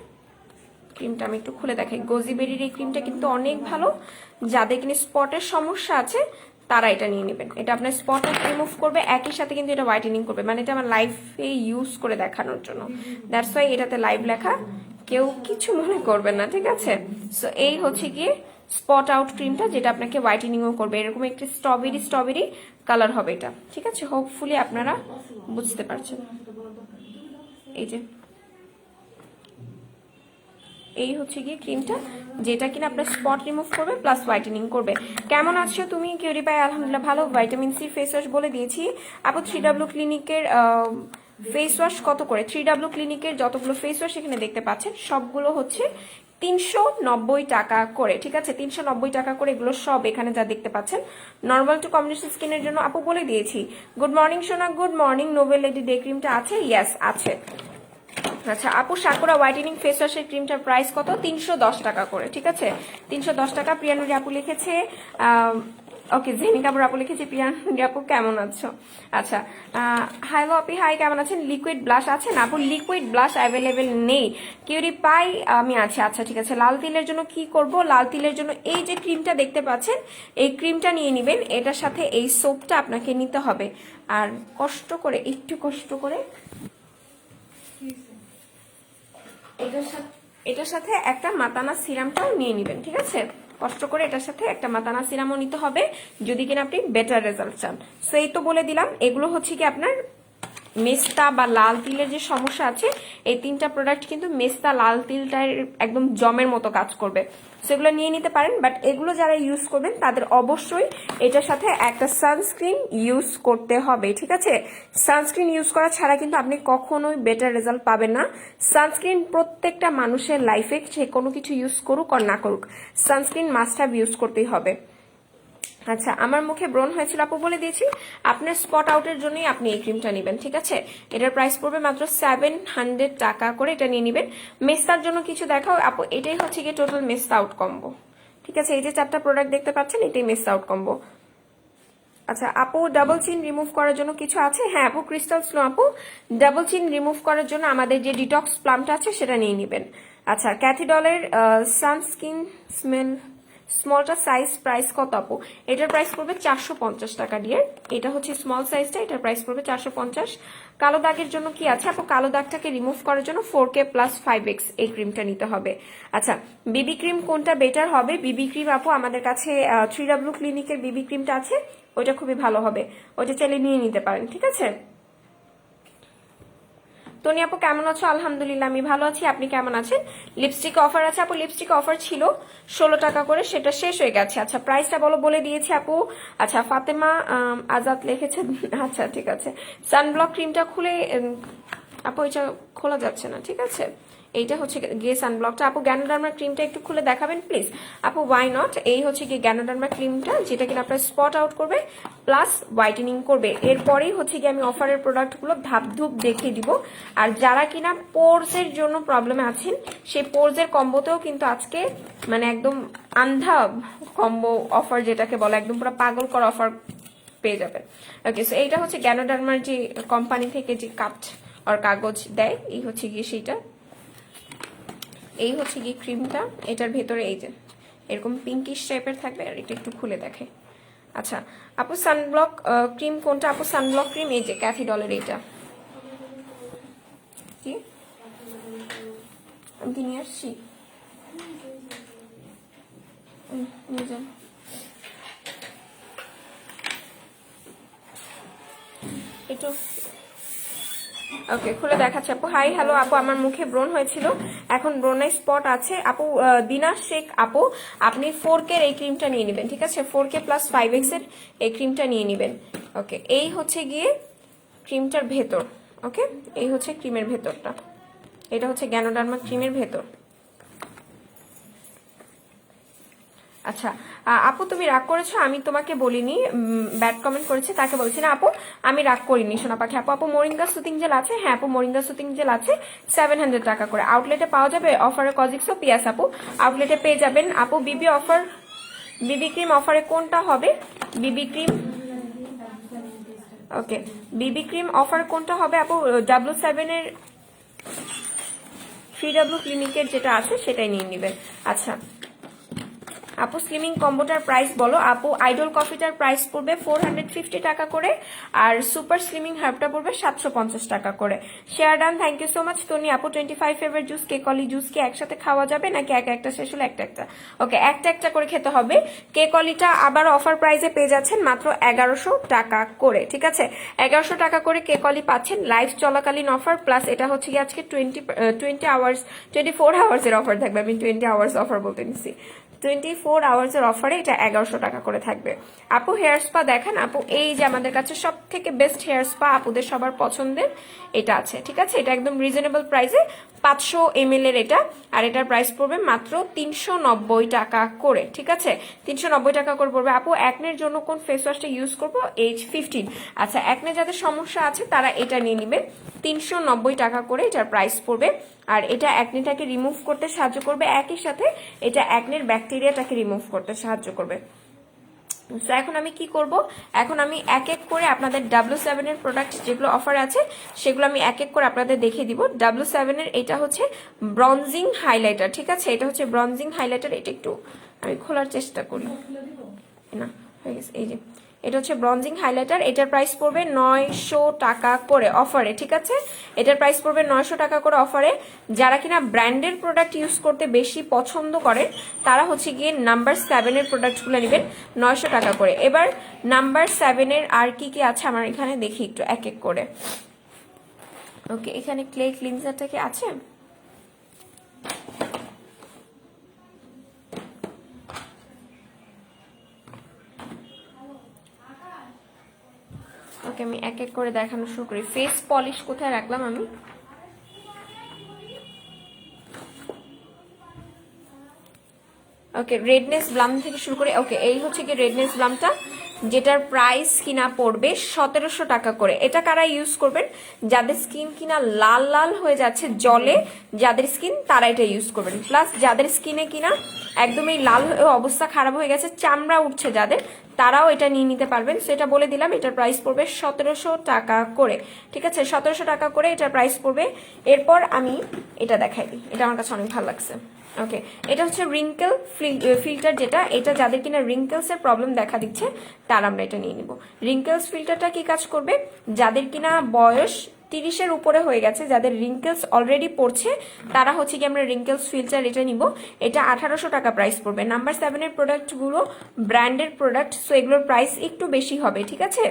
ক্রিমটা আমি একটু খুলে দেখাই। গোজিবেরির এই ক্রিমটা কিন্তু অনেক ভালো, যাদের কিনা স্পটের সমস্যা আছে তারা এটা নিয়ে নেবেন। এটা আপনার স্পট রিমুভ করবে, একই সাথে কিন্তু এটা হোয়াইটেনিং করবে। মানে এটা আমার লাইফে ইউজ করে দেখানোর জন্য, দ্যাটস ওয়াই এটাতে লাইভ লেখা, কেউ কিছু মনে করবেন না, ঠিক আছে। সো এই হচ্ছে গিয়ে স্পট আউট ক্রিমটা, যেটা আপনাকে হোয়াইটেনিংও করবে। এরকম একটি স্ট্রবেরি কালার হবে এটা, ঠিক আছে। হোপফুলি আপনারা বুঝতে পারছেন। এই যে এই হচ্ছে গিয়ে ক্রিমটা, যেটা কিনা আপনার স্পট রিমুভ করবে প্লাস হোয়াইটেনিং করবে। কেমন আছো তুমি কিউরি পাই? আলহামদুলিল্লাহ ভালো। ভিটামিন সি ফেস ওয়াশ বলে দিয়েছি আপু। 3W ক্লিনিকের ফেস ওয়াশ কত করে? 3W ক্লিনিকের যতগুলো ফেস ওয়াশ এখানে দেখতে পাচ্ছেন সবগুলো হচ্ছে 390 টাকা করে, ঠিক আছে? 390 টাকা করে এগুলো সব এখানে যা দেখতে পাচ্ছেন। নর্মাল টু কম্বিনেশন স্কিনের জন্য আপু বলে দিয়েছি। গুড মর্নিং সোনা, good morning. Nobel lady day ক্রিমটা আছে? ইয়েস আছে। আচ্ছা আপু, সাকুরা হোয়াইটেনিং ফেস ওয়াশের ক্রিমটার প্রাইস কত? 310 টাকা করে, ঠিক আছে? 310 টাকা। প্রিয়ানুরি আপু লিখেছে, ওকে জেনিকা আপু লিখেছে, প্রিয়ানুরি আপু কেমন আছো? আচ্ছা হ্যালো আপি, হাই কেমন আছেন? লিকুইড ব্লাশ আছে না আপু? লিকুইড ব্লাশ অ্যাভেলেবেল নেই। কিউরি পাই আমি আছি। আচ্ছা ঠিক আছে। লাল তিলের জন্য কি করব? লাল তিলের জন্য এই যে ক্রিমটা দেখতে পাচ্ছেন, এই ক্রিমটা নিয়ে নেবেন। এটার সাথে এই সোপটা আপনাকে নিতে হবে। আর কষ্ট করে, একটু কষ্ট করে এটার সাথে একটা মাতানা সিরামটাও নিয়ে নেবেন, ঠিক আছে? কষ্ট করে এটার সাথে একটা মাতানা সিরামও নিতে হবে যদি কিনা আপনি বেটার রেজাল্ট চান। সো এই তো বলে দিলাম, এগুলো হচ্ছে কি আপনার মেস্তা বা লাল তিলের যে সমস্যা আছে, এই তিনটা প্রোডাক্ট কিন্তু মেস্তা লাল তিলটার একদম জমের মতো কাজ করবে। সেগুলো নিয়ে নিতে পারেন, বাট এগুলো যারা ইউজ করবেন তাদের অবশ্যই এটার সাথে একটা সানস্ক্রিন ইউজ করতে হবে, ঠিক আছে? সানস্ক্রিন ইউজ করা ছাড়া কিন্তু আপনি কখনোই বেটার রেজাল্ট পাবেন না। সানস্ক্রিন প্রত্যেকটা মানুষের লাইফে, সে কোনো কিছু ইউজ করুক আর না করুক, সানস্ক্রিন মাস্ট হ্যাভ ইউজ করতেই হবে। আচ্ছা আমার মুখে ব্রণ হয়েছিল আপু বলে দিয়েছি, আপনার স্পট আউটের জন্যই আপনি এই ক্রিমটা নেবেন, ঠিক আছে? এটার প্রাইস পড়বে মাত্র 700 টাকা করে। এটা নিয়ে নেবেন। মেস্তার জন্য কিছু দেখাও আপু। এটাই হচ্ছে গিয়ে টোটাল মেস্তা আউট কম্বো, ঠিক আছে? এই যে 4টা প্রোডাক্ট দেখতে পাচ্ছেন, এটাই মেস্তা আউট কম্বো। আচ্ছা আপু, ডাবল চিন রিমুভ করার জন্য কিছু আছে? হ্যাঁ আপু, ক্রিস্টাল স্নো আপু, ডাবল চিন রিমুভ করার জন্য আমাদের যে ডিটক্স প্লামটা আছে সেটা নিয়ে নেবেন। আচ্ছা ক্যাথিডলের সানস্কিন স্মলটা সাইজ প্রাইস কত আপু? এটার প্রাইস পড়বে 450 টাকা ডিয়ার। এটা হচ্ছে স্মল সাইজটা, এটার প্রাইস পড়বে 450। কালো দাগের জন্য কি আছে আপু? কালো দাগটাকে রিমুভ করার জন্য 4K প্লাস 5X এই ক্রিমটা নিতে হবে। আচ্ছা বিবি ক্রিম কোনটা বেটার হবে? বিবি ক্রিম আপু আমাদের কাছে 3W ক্লিনিকের বিবি ক্রিমটা আছে, ওইটা খুবই ভালো হবে, ওইটা চাইলে নিয়ে নিতে পারেন, ঠিক আছে? তনি আপু কেমন আছো? আলহামদুলিল্লাহ আমি ভালো আছি, আপনি কেমন আছেন? লিপস্টিক অফার আছে আপু? লিপস্টিক অফার ছিল 16 টাকা করে, সেটা শেষ হয়ে গেছে। আচ্ছা প্রাইসটা বলে দিয়েছি আপু। আচ্ছা ফাতেমা আজাদ লিখেছে, আচ্ছা ঠিক আছে। সানব্লক ক্রিমটা খুলে আপু, এটা খোলা যাচ্ছে না, ঠিক আছে? এইটা হচ্ছে গিয়ে সানব্লকটা আপু। গ্যানোডার্মা ক্রিমটা একটু খুলে দেখাবেন প্লিজ আপু। Why not? এই হচ্ছে গিয়ে গ্যানোডার্মা ক্রিমটা, যেটা কিনা আপনার স্পট আউট করবে প্লাস হোয়াইটেনিং করবে। এরপরেই হচ্ছে গিয়ে আমি অফারের প্রোডাক্টগুলো ধাপ ধুপ দেখিয়ে দিব। আর যারা কিনা পোরসের জন্য প্রবলেমে আছেন, সেই পোরসের কম্বোতেও কিন্তু আজকে মানে একদম আন্ধা কম্বো অফার, যেটাকে বলে একদম পুরো পাগল করা অফার পেয়ে যাবেন। ওকে সো এইটা হচ্ছে গ্যানোডার্মার যে কোম্পানি থেকে যে কাঠ আর কাগজ দেয়, এই হচ্ছে গিয়ে সেইটা। এই হচ্ছে গিয়ে ক্রিমটা, এটার ভেতরে এই যে এরকম পিঙ্কিশ টাইপের থাকবে। আর এটা একটু খুলে দেখে। আচ্ছা আপু সানব্লক ক্রিম কোনটা আপু? সানব্লক ক্রিম এই যে ক্যাথিডলের এইটা। কি আমি কি নিয়ে আসছি? নিয়ে যান। একটু ওকে খুলে দেখাচ্ছি আপু। হাই হ্যালো আপু, আমার মুখে ব্রণ হয়েছিল, এখন ব্রণের স্পট আছে আপু। দিনা শেখ আপু, আপনি 4K এই ক্রিমটা নিয়ে নেবেন, ঠিক আছে? 4K প্লাস 5X এর এই ক্রিমটা নিয়ে নেবেন। ওকে এই হচ্ছে গিয়ে ক্রিমটার ভেতর। ওকে এই হচ্ছে ক্রিমের ভেতরটা, এটা হচ্ছে গ্যানোডার্মা ক্রিমের ভেতর। আচ্ছা আপু তুমি রাগ করেছো? আমি তোমাকে বলিনি, ব্যাড কমেন্ট করেছে তাকে বলছি না আপু, আমি রাগ করিনি সোনা পাখি। আপু আপু মোরিঙ্গা সুতিং জেল আছে? হ্যাঁ আপু মোরিঙ্গা সুতিং জেল আছে 700 টাকা করে। আউটলেটে পাওয়া যাবে অফারে কজিক্সও পিয়াস আপু আউটলেটে পেয়ে যাবেন আপু। বিবি অফার, বিবি ক্রিম অফারে কোনটা হবে? বিবি ক্রিম ওকে বিবি ক্রিম অফার কোনটা হবে আপু? W7 এর 3W ক্লিনিকের যেটা আছে সেটাই নিয়ে নেবেন। আচ্ছা আপু স্লিমিং কম্বোটার প্রাইস বলো আপু। আইডল কফিটার প্রাইস পড়বে 450 টাকা করে, আর সুপার স্লিমিং হার্বটা পড়বে 750 টাকা করে। Share done, thank you so much. Tony আপু 25 ফেভার জুস, কেকলি জুস কি একসাথে খাওয়া যাবে নাকি একটা শেষ হলে একটা? ওকে একটা করে খেতে হবে। কেকলিটা আবার অফার প্রাইসে পেয়ে যাচ্ছেন মাত্র 1100 টাকা করে, ঠিক আছে? 1100 টাকা করে কেকলি পাচ্ছেন লাইভ চলাকালীন অফার, প্লাস এটা হচ্ছে কি আজকে 24 আওয়ার্স এর অফার থাকবে। আমি 20 আওয়ার্স অফার বলতে নিচ্ছি। 24 আওয়ার্সের অফারে এটা 1100 টাকা করে থাকবে। আপু হেয়ার স্পা দেখেন আপু, এই যে আমাদের কাছে সব থেকে বেস্ট হেয়ার স্পা আপুদের সবার পছন্দের এটা আছে, ঠিক আছে। এটা একদম রিজনেবল প্রাইসে 500 ml এর এটা, আর এটার প্রাইস পড়বে মাত্র 390 টাকা করে, ঠিক আছে। 390 টাকা করে পড়বে। আপু একনের জন্য কোন ফেস ওয়াশটা ইউজ করবো? H15। আচ্ছা, একনে যাদের সমস্যা আছে তারা এটা নিয়ে নিবে। 390 টাকা করে এটার প্রাইস পড়বে। আর এটা একনেটাকে রিমুভ করতে সাহায্য করবে, একই সাথে এটা একনের ব্যাকটেরিয়াটাকে রিমুভ করতে সাহায্য করবে। সো এখন আমি কি করব, এখন আমি এক এক করে আপনাদের W7 এর প্রোডাক্ট যেগুলো অফার আছে সেগুলো আমি এক এক করে আপনাদের দেখিয়ে দিব। W7 এর এটা হচ্ছে ব্রঞ্জিং হাইলাইটার, ঠিক আছে। এটা হচ্ছে ব্রঞ্জিং হাইলাইটার। এটা একটু আমি খোলার চেষ্টা করি, না হয়ে গেছে। এই যে এটা হচ্ছে ব্রঞ্জিং হাইলাইটার, এটার প্রাইস পড়বে 900 টাকা করে অফারে, ঠিক আছে। এটার প্রাইস পড়বে 900 টাকা করে অফারে। যারা কিনা ব্র্যান্ডের প্রোডাক্ট ইউজ করতে বেশি পছন্দ করেন তারা হচ্ছে গিয়ে নাম্বার 7 এর প্রোডাক্টগুলো নেবেন 900 টাকা করে। এবার নাম্বার 7 এর আর কি কি আছে আমার এখানে দেখি একটু এক এক করে। ওকে, এখানে ক্লে ক্লিনজারটা কি আছে? ওকে, আমি এক এক করে দেখানো শুরু করি। ফেস পলিশ কোথায় রাখলাম আমি? ওকে, রেডনেস ব্লাম থেকে শুরু করে। ওকে, এই হচ্ছে কি রেডনেস ব্লামটা, যেটার প্রাইস কিনা পড়বে 1700 টাকা করে। এটা কারা ইউজ করবেন? যাদের স্কিন কিনা লাল লাল হয়ে যাচ্ছে জলে, যাদের স্কিন তারা এটা ইউজ করবেন। প্লাস যাদের স্কিনে কিনা একদমই লাল অবস্থা খারাপ হয়ে গেছে, চামড়া উঠছে যাদের, তারাও এটা নিয়ে নিতে পারবেন। সেটা বলে দিলাম, এটার প্রাইস পড়বে 1700 টাকা করে, ঠিক আছে। 1700 টাকা করে এটার প্রাইস পড়বে। এরপর আমি এটা দেখাই দিই, এটা আমার কাছে অনেক ভালো লাগছে। ওকে, এটা হচ্ছে রিঙ্কেল ফিল্টার, যেটা এটা যাদের কিনা রিঙ্কেলস এর প্রবলেম দেখা দিচ্ছে তারা আমরা এটা নিয়ে নিব। রিঙ্কেলস ফিল্টারটা কি কাজ করবে? যাদের কিনা বয়স 30-এর উপরে হয়ে গেছে, যাদের রিঙ্কেলস অলরেডি পড়ছে, তারা হচ্ছে কি আমরা রিঙ্কেলস ফিল্টার এটা নিব। এটা 1800 টাকা প্রাইস পড়বে। নাম্বার 7 এর প্রোডাক্টগুলো ব্র্যান্ডের প্রোডাক্ট, সো এগুলোর প্রাইস একটু বেশি হবে, ঠিক আছে।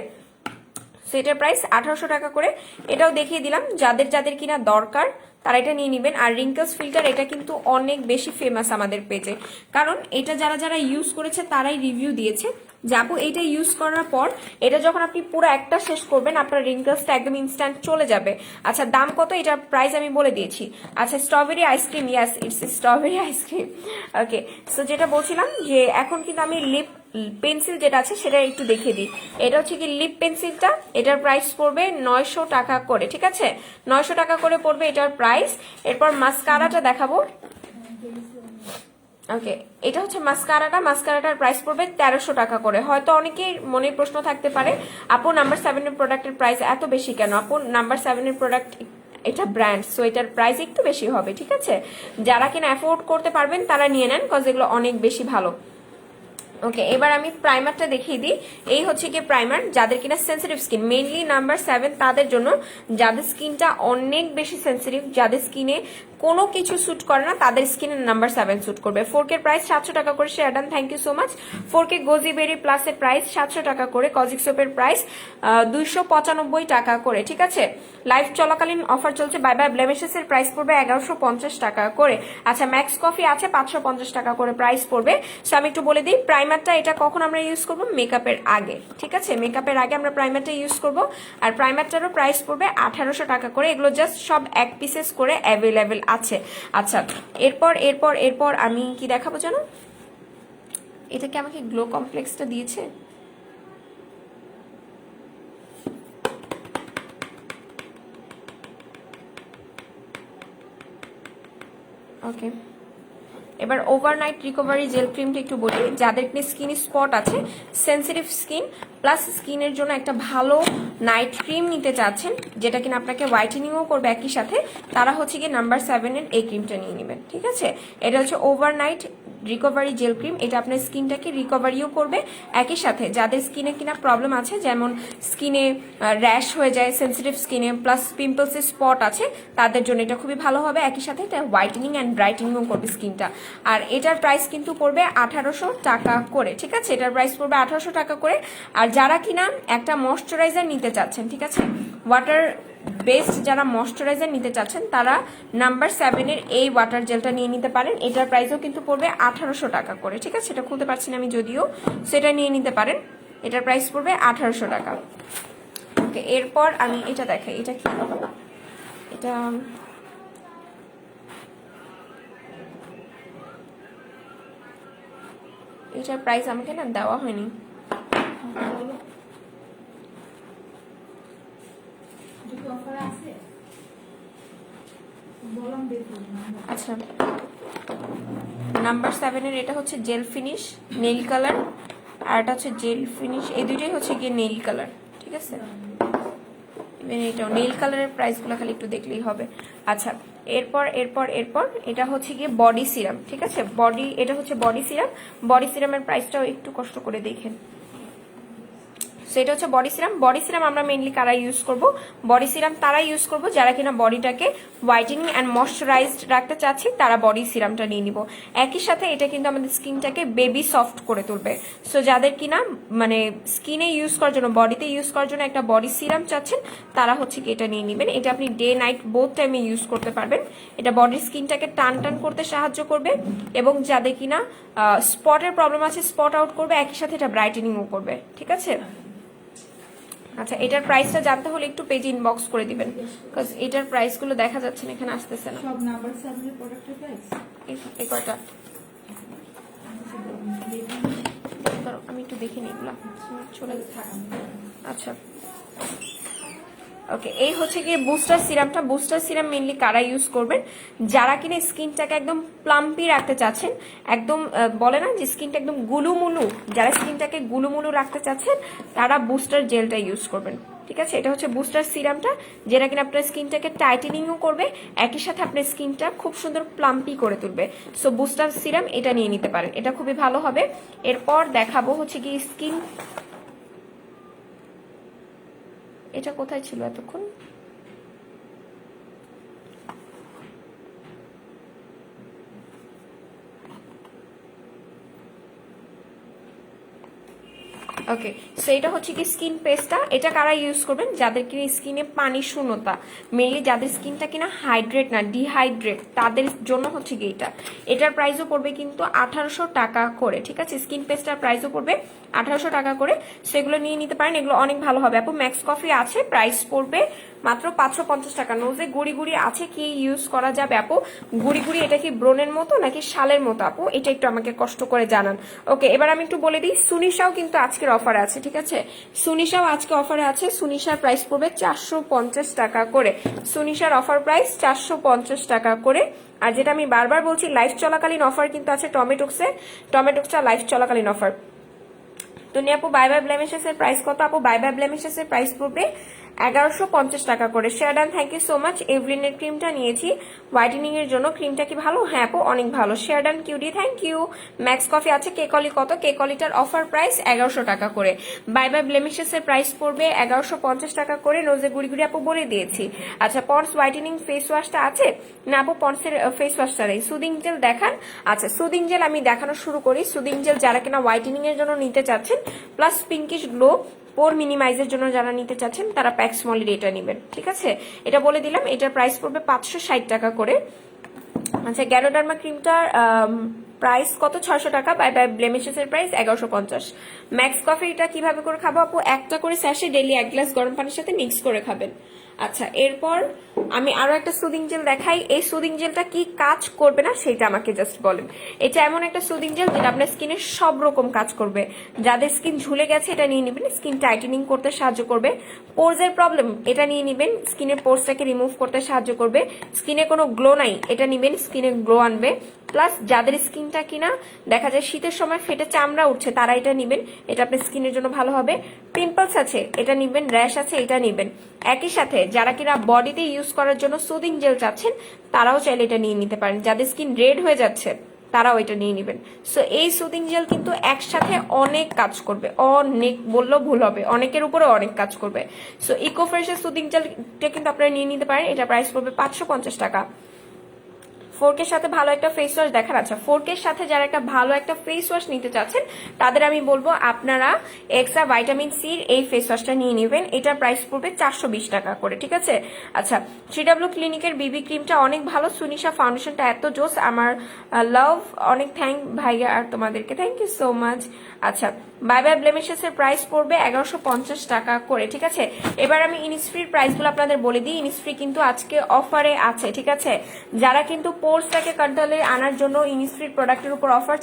সো এটার প্রাইস 1800 টাকা করে। এটাও দেখিয়ে দিলাম, যাদের যাদের কিনা দরকার তারা এটা নিয়ে নেবেন। আর রিঙ্কেলস ফিল্টার এটা কিন্তু অনেক বেশি ফেমাস আমাদের পেজে, কারণ এটা যারা যারা ইউজ করেছে তারাই রিভিউ দিয়েছে। যাবো এইটা ইউজ করার পর এটা যখন আপনি পুরো একটা শেষ করবেন আপনার রিঙ্কেলসটা একদম ইনস্ট্যান্ট চলে যাবে। আচ্ছা, দাম কত? এটার প্রাইস আমি বলে দিয়েছি। আচ্ছা, strawberry ice cream, yes it's strawberry ice cream. Okay, so যেটা বলছিলাম যে এখন কিন্তু আমি লিপ পেন্সিল যেটা আছে সেটা একটু দেখিয়ে দিই। এটা হচ্ছে কি লিপ পেন্সিলটা, এটার প্রাইস পড়বে 900 টাকা করে, ঠিক আছে। 900 টাকা করে পড়বে এটার প্রাইস। এরপর মাস্কারাটা দেখাবো। ওকে, এটা হচ্ছে মাস্কারাটার প্রাইস পড়বে 1300 টাকা করে। হয়তো অনেকের মনে প্রশ্ন থাকতে পারে, আপু নাম্বার 7 এর প্রোডাক্টের প্রাইস এত বেশি কেন? আপু নাম্বার 7 এর প্রোডাক্ট এটা ব্র্যান্ড, সো এটার প্রাইস একটু বেশি হবে, ঠিক আছে। যারা কিনা অ্যাফোর্ড করতে পারবেন তারা নিয়ে নেন, কজ এগুলো অনেক বেশি ভালো। ওকে, এবার আমি প্রাইমারটা দেখিয়ে দিই। এই হচ্ছে কি প্রাইমার, যাদের কিনা সেন্সিটিভ স্কিন, মেইনলি নাম্বার 7 তাদের জন্য, যাদের স্কিনটা অনেক বেশি সেন্সিটিভ, যাদের স্কিনে কোনো কিছু স্যুট করে না তাদের স্কিনে নাম্বার 7 স্যুট করবে। 4K প্রাইস 700 টাকা করে। Share done, thank you so much. 4K gooseberry প্লাসের প্রাইস 700 টাকা করে। কজিক সোপের প্রাইস 295 টাকা করে, ঠিক আছে। লাইভ চলাকালীন অফার চলছে। বাই বাই ব্লেমিশেস এর প্রাইস পড়বে 1150 টাকা করে। আচ্ছা, ম্যাক্স কফি আছে 550 টাকা করে প্রাইস পড়বে। সো আমি একটু বলে দিই, প্রাইমারটা এটা কখন আমরা ইউজ করব? মেকআপের আগে, ঠিক আছে। মেকআপের আগে আমরা প্রাইমারটা ইউজ করব। আর প্রাইমারটারও প্রাইস পড়বে 1800 টাকা করে। এগুলো জাস্ট সব এক পিসেস করে অ্যাভেলেবেল আছে। আচ্ছা, এরপর আমি কি দেখাবো জানো? এটা কি আমাকে গ্লো কমপ্লেক্সটা দিয়েছে? ওকে, এবার ওভারনাইট রিকভারি জেল ক্রিমটা একটু বলি। যাদের স্কিন স্পট আছে, সেন্সিটিভ স্কিন প্লাস স্কিনের জন্য একটা ভালো নাইট ক্রিম নিতে চাচ্ছেন, যেটা কিনা আপনাকে হোয়াইটেনিংও করবে একই সাথে, তারা হচ্ছে কি নাম্বার 7 এর এই ক্রিমটা নিয়ে নেবেন, ঠিক আছে। এটা হচ্ছে ওভারনাইট রিকভারি জেল ক্রিম। এটা আপনার স্কিনটাকে রিকভারিও করবে একই সাথে। যাদের স্কিনে কিনা প্রবলেম আছে, যেমন স্কিনে র্যাশ হয়ে যায় সেন্সিটিভ স্কিনে, প্লাস পিম্পলসের স্পট আছে, তাদের জন্য এটা খুবই ভালো হবে। একই সাথে এটা হোয়াইটেনিং অ্যান্ড ব্রাইটেনিংও করবে স্কিনটা। আর এটার প্রাইস কিন্তু পড়বে 1800 টাকা করে, ঠিক আছে। এটার প্রাইস পড়বে 1800 টাকা করে। আর যারা কিনা একটা ময়শ্চারাইজার নিতে চাচ্ছেন, ঠিক আছে, ওয়াটার বেস্ট যারা ময়শ্চারাইজার নিতে চাচ্ছেন তারা নাম্বার 7-এর এই ওয়াটার জেলটা নিয়ে নিতে পারেন। এটার প্রাইসও কিন্তু পড়বে 1800 টাকা করে, ঠিক আছে? এটা খুলতে পারছি না আমি যদিও, সেটা নিয়ে নিতে পারেন। এটার প্রাইস পড়বে 1800 টাকা। ওকে, এরপর আমি এটা দেখাই। এটা কি, এটা এটার প্রাইস আমাকে না দেওয়া হয়নি। আচ্ছা, নাম্বার 7-এর এটা হচ্ছে জেল ফিনিশ নেইল কালার, আর এটা হচ্ছে জেল ফিনিশ, এই দুইটাই হচ্ছে গিয়ে নেইল কালার, ঠিক আছে? এটাও নেইল কালারের প্রাইসগুলো খালি একটু দেখলেই হবে। আচ্ছা, এরপর এরপর এরপর এটা হচ্ছে গিয়ে বডি সিরাম, ঠিক আছে? এটা হচ্ছে বডি সিরাম। বডি সিরামের প্রাইসটাও একটু কষ্ট করে দেখেন। সেটা হচ্ছে বডি সিরাম। বডি সিরাম আমরা মেইনলি কারা ইউজ করব? বডি সিরাম তারা ইউজ করব যারা কিনা বডিটাকে হোয়াইটেনিং অ্যান্ড ময়শ্চারাইজড রাখতে চাচ্ছি, তারা বডি সিরামটা নিয়ে নিব। একই সাথে এটা কিন্তু আমাদের স্কিনটাকে বেবি সফট করে তুলবে। সো যাদের কিনা মানে স্কিনে ইউজ করার জন্য, বডিতে ইউজ করার জন্য একটা বডি সিরাম চাচ্ছেন, তারা হচ্ছে কি এটা নিয়ে নেবেন। এটা আপনি ডে নাইট বোথ টাইমে ইউজ করতে পারবেন। এটা বডির স্কিনটাকে টান টান করতে সাহায্য করবে, এবং যাদের কিনা স্পটের প্রবলেম আছে স্পট আউট করবে, একই সাথে এটা ব্রাইটেনিংও করবে, ঠিক আছে? আচ্ছা, এটার প্রাইসটা জানতে হলে একটু পেজ ইনবক্স করে দিবেন, বিকজ এটার প্রাইসগুলো দেখা যাচ্ছে না, এখানে আসতেছে না। সব নাম্বার 7 এর প্রোডাক্টের প্রাইস এই কয়টা আমি একটু দেখে নিই, এগুলা চলে থাকে। আচ্ছা, ওকে, এই হচ্ছে গিয়ে বুস্টার সিরামটা। বুস্টার সিরাম মেইনলি কারা ইউজ করবেন? যারা কিনা স্কিনটাকে একদম প্লাম্পি রাখতে চাচ্ছেন, একদম বলে না যে স্কিনটা একদম গুলুমুলু, যারা স্কিনটাকে গুলুমুলু রাখতে চাচ্ছেন তারা বুস্টার জেলটা ইউজ করবেন, ঠিক আছে? এটা হচ্ছে বুস্টার সিরামটা, যেটা কিনা আপনার স্কিনটাকে টাইটেনিংও করবে, একই সাথে আপনার স্কিনটা খুব সুন্দর প্লাম্পি করে তুলবে। সো বুস্টার সিরাম এটা নিয়ে নিতে পারেন, এটা খুবই ভালো হবে। এরপর দেখাবো হচ্ছে কি স্কিন, এটা কোথায় ছিল এতক্ষণ? ওকে, সো এটা হচ্ছে কি স্কিন পেস্টটা। এটা কারা ইউজ করবেন? যাদের কিনা স্কিনে পানি শূন্যতা, মেনলি যাদের স্কিনটা কিনা হাইড্রেট না ডিহাইড্রেট, তাদের জন্য হচ্ছে কি এটা। এটার প্রাইসও পড়বে কিন্তু 1800 টাকা করে, ঠিক আছে? স্কিন পেস্টটার প্রাইসও পড়বে 1800 টাকা করে। সেগুলো নিয়ে নিতে পারেন, এগুলো অনেক ভালো হবে। আপু ম্যাক্স কফি আছে, প্রাইস পড়বে মাত্র 550 টাকা। নোজে গুড়ি গুড়ি আছে, কি ইউজ করা যাবে আপু? গুড়ি গুড়ি এটা কি ব্রণের মতো নাকি শালের মতো আপু? এটা একটু আমাকে কষ্ট করে জানান। ওকে, এবার আমি একটু বলে দিই, সুনিশাও কিন্তু আজকের অফারে আছে, ঠিক আছে? সুনিশাও আজকে অফারে আছে। সুনিশার প্রাইস পড়বে 450 টাকা করে। সুনিশার অফার প্রাইস 450 টাকা করে। আর যেটা আমি বারবার বলছি, লাইফ চলাকালীন অফার কিন্তু আছে টমেটোক্সে। টমেটোক্সটা লাইফ চলাকালীন অফার। তো নিয়ে আপু বাই বাই ব্লেমিশেস এর প্রাইস কত? আপু বাই বাই ব্লেমিশেস এর প্রাইস পড়বে 1150 টাকা করে। Share done thank you so much. এভলিনের ক্রিমটা নিয়েছি হোয়াইটেনিং এর জন্য। ক্রিমটা কি ভালো? হ্যাঁ আপু অনেক ভালো। Share done QD thank you. Max coffee আছে। কেকলি কত? কেকলিটার অফার প্রাইস 1100 টাকা করে। বাই বাই ব্লেমিশেস এর প্রাইস পড়বে 1150 টাকা করে। নোজে গুড়ি গুড়ি আপু বলে দিয়েছি। আচ্ছা, পন্ডস হোয়াইটেনিং ফেস ওয়াশটা আছে না আপু? পন্ডসের ফেস ওয়াশটা নেই। সুদিং জেল দেখান। আচ্ছা, সুদিং জেল আমি দেখানো শুরু করি। সুদিং জেল যারা কিনা হোয়াইটেনিং এর জন্য নিতে চাচ্ছেন, প্লাস পিঙ্কিশ গ্লো পোর মিনিমাইজের জন্য যারা নিতে চাচ্ছেন, তারা প্যাক্সমলির এটা নেবেন, ঠিক আছে? এটা বলে দিলাম। এটার প্রাইস পড়বে 560 টাকা করে। আচ্ছা, গ্যারোডার্মা ক্রিমটার প্রাইস কত? 600 টাকা। বাই বাই ব্লেমিশেস এর প্রাইস 1150। ম্যাক্স কফি এটা কিভাবে করে খাবো আপু? একটা করে স্যাশে ডেইলি 1 গ্লাস গরম পানির সাথে মিক্স করে খাবেন। আচ্ছা, এরপর আমি আরো একটা সুদিং জেল দেখাই। এই সুদিং জেলটা কি কাজ করবে না সেটা আমাকে জাস্ট বলেন। এটা এমন একটা সুদিং জেল যেটা আপনার স্কিনের সব রকম কাজ করবে। যাদের স্কিন ঝুলে গেছে এটা নিয়ে নেবেন, স্কিন টাইটেনিং করতে সাহায্য করবে। পোর্সের প্রবলেম এটা নিয়ে নেবেন, স্কিনের পোর্সটাকে রিমুভ করতে সাহায্য করবে। স্কিনে কোনো গ্লো নাই, এটা নিবেন, স্কিনে গ্লো আনবে। প্লাস যাদের স্কিনটা কিনা দেখা যায় শীতের সময় ফেটে চামড়া উঠছে, তারা এটা নিবেন, এটা আপনার স্কিনের জন্য ভালো হবে। পিম্পলস আছে এটা নিবেন, র্যাশ আছে এটা নিবেন। একই সাথে যারা কিনা বডিতে ইউজ করার জন্য সুদিং জেল চাচ্ছেন, তারাও চাইলে এটা নিয়ে নিতে পারেন। যাদের স্কিন রেড হয়ে যাচ্ছে তারাও এটা নিয়ে নেবেন। সো এই সুদিং জেল কিন্তু একসাথে অনেক কাজ করবে, অনেক বললেও ভুল হবে, অনেকের উপরে অনেক কাজ করবে। সো ইকো ফ্রেশের সুদিং জেলটা কিন্তু আপনারা নিয়ে নিতে পারেন। এটা প্রাইস পড়বে 550 টাকা। 4K এর সাথে ভালো একটা ফেস ওয়াশ দেখার। আচ্ছা 4K এর সাথে যারা একটা ভালো একটা ফেস ওয়াশ নিতে চাচ্ছেন তাদের আমি বলবো আপনারা এক্সট্রা ভাইটামিন সির এই ফেস ওয়াশটা নিয়ে নেবেন। এটার প্রাইস পড়বে 420 টাকা করে, ঠিক আছে। আচ্ছা 3W ক্লিনিকের বিবি ক্রিমটা অনেক ভালো, সুনিশা ফাউন্ডেশনটা এত জোস, আমার লাভ, অনেক থ্যাংক ভাইয়া আর তোমাদেরকে, থ্যাংক ইউ সো মাচ। আচ্ছা বাই বাই ব্লেমিশেস এর প্রাইস পড়বে 1150 টাকা করে, ঠিক আছে। এবার আমি ইনিসফ্রির প্রাইসগুলো আপনাদের বলে দিই। ইনিসফ্রি কিন্তু আজকে অফারে আছে, ঠিক আছে। যারা কিন্তু পোর্সটাকে কন্ট্রোলে আনার জন্য ইনিসফ্রির প্রোডাক্টের উপর অফার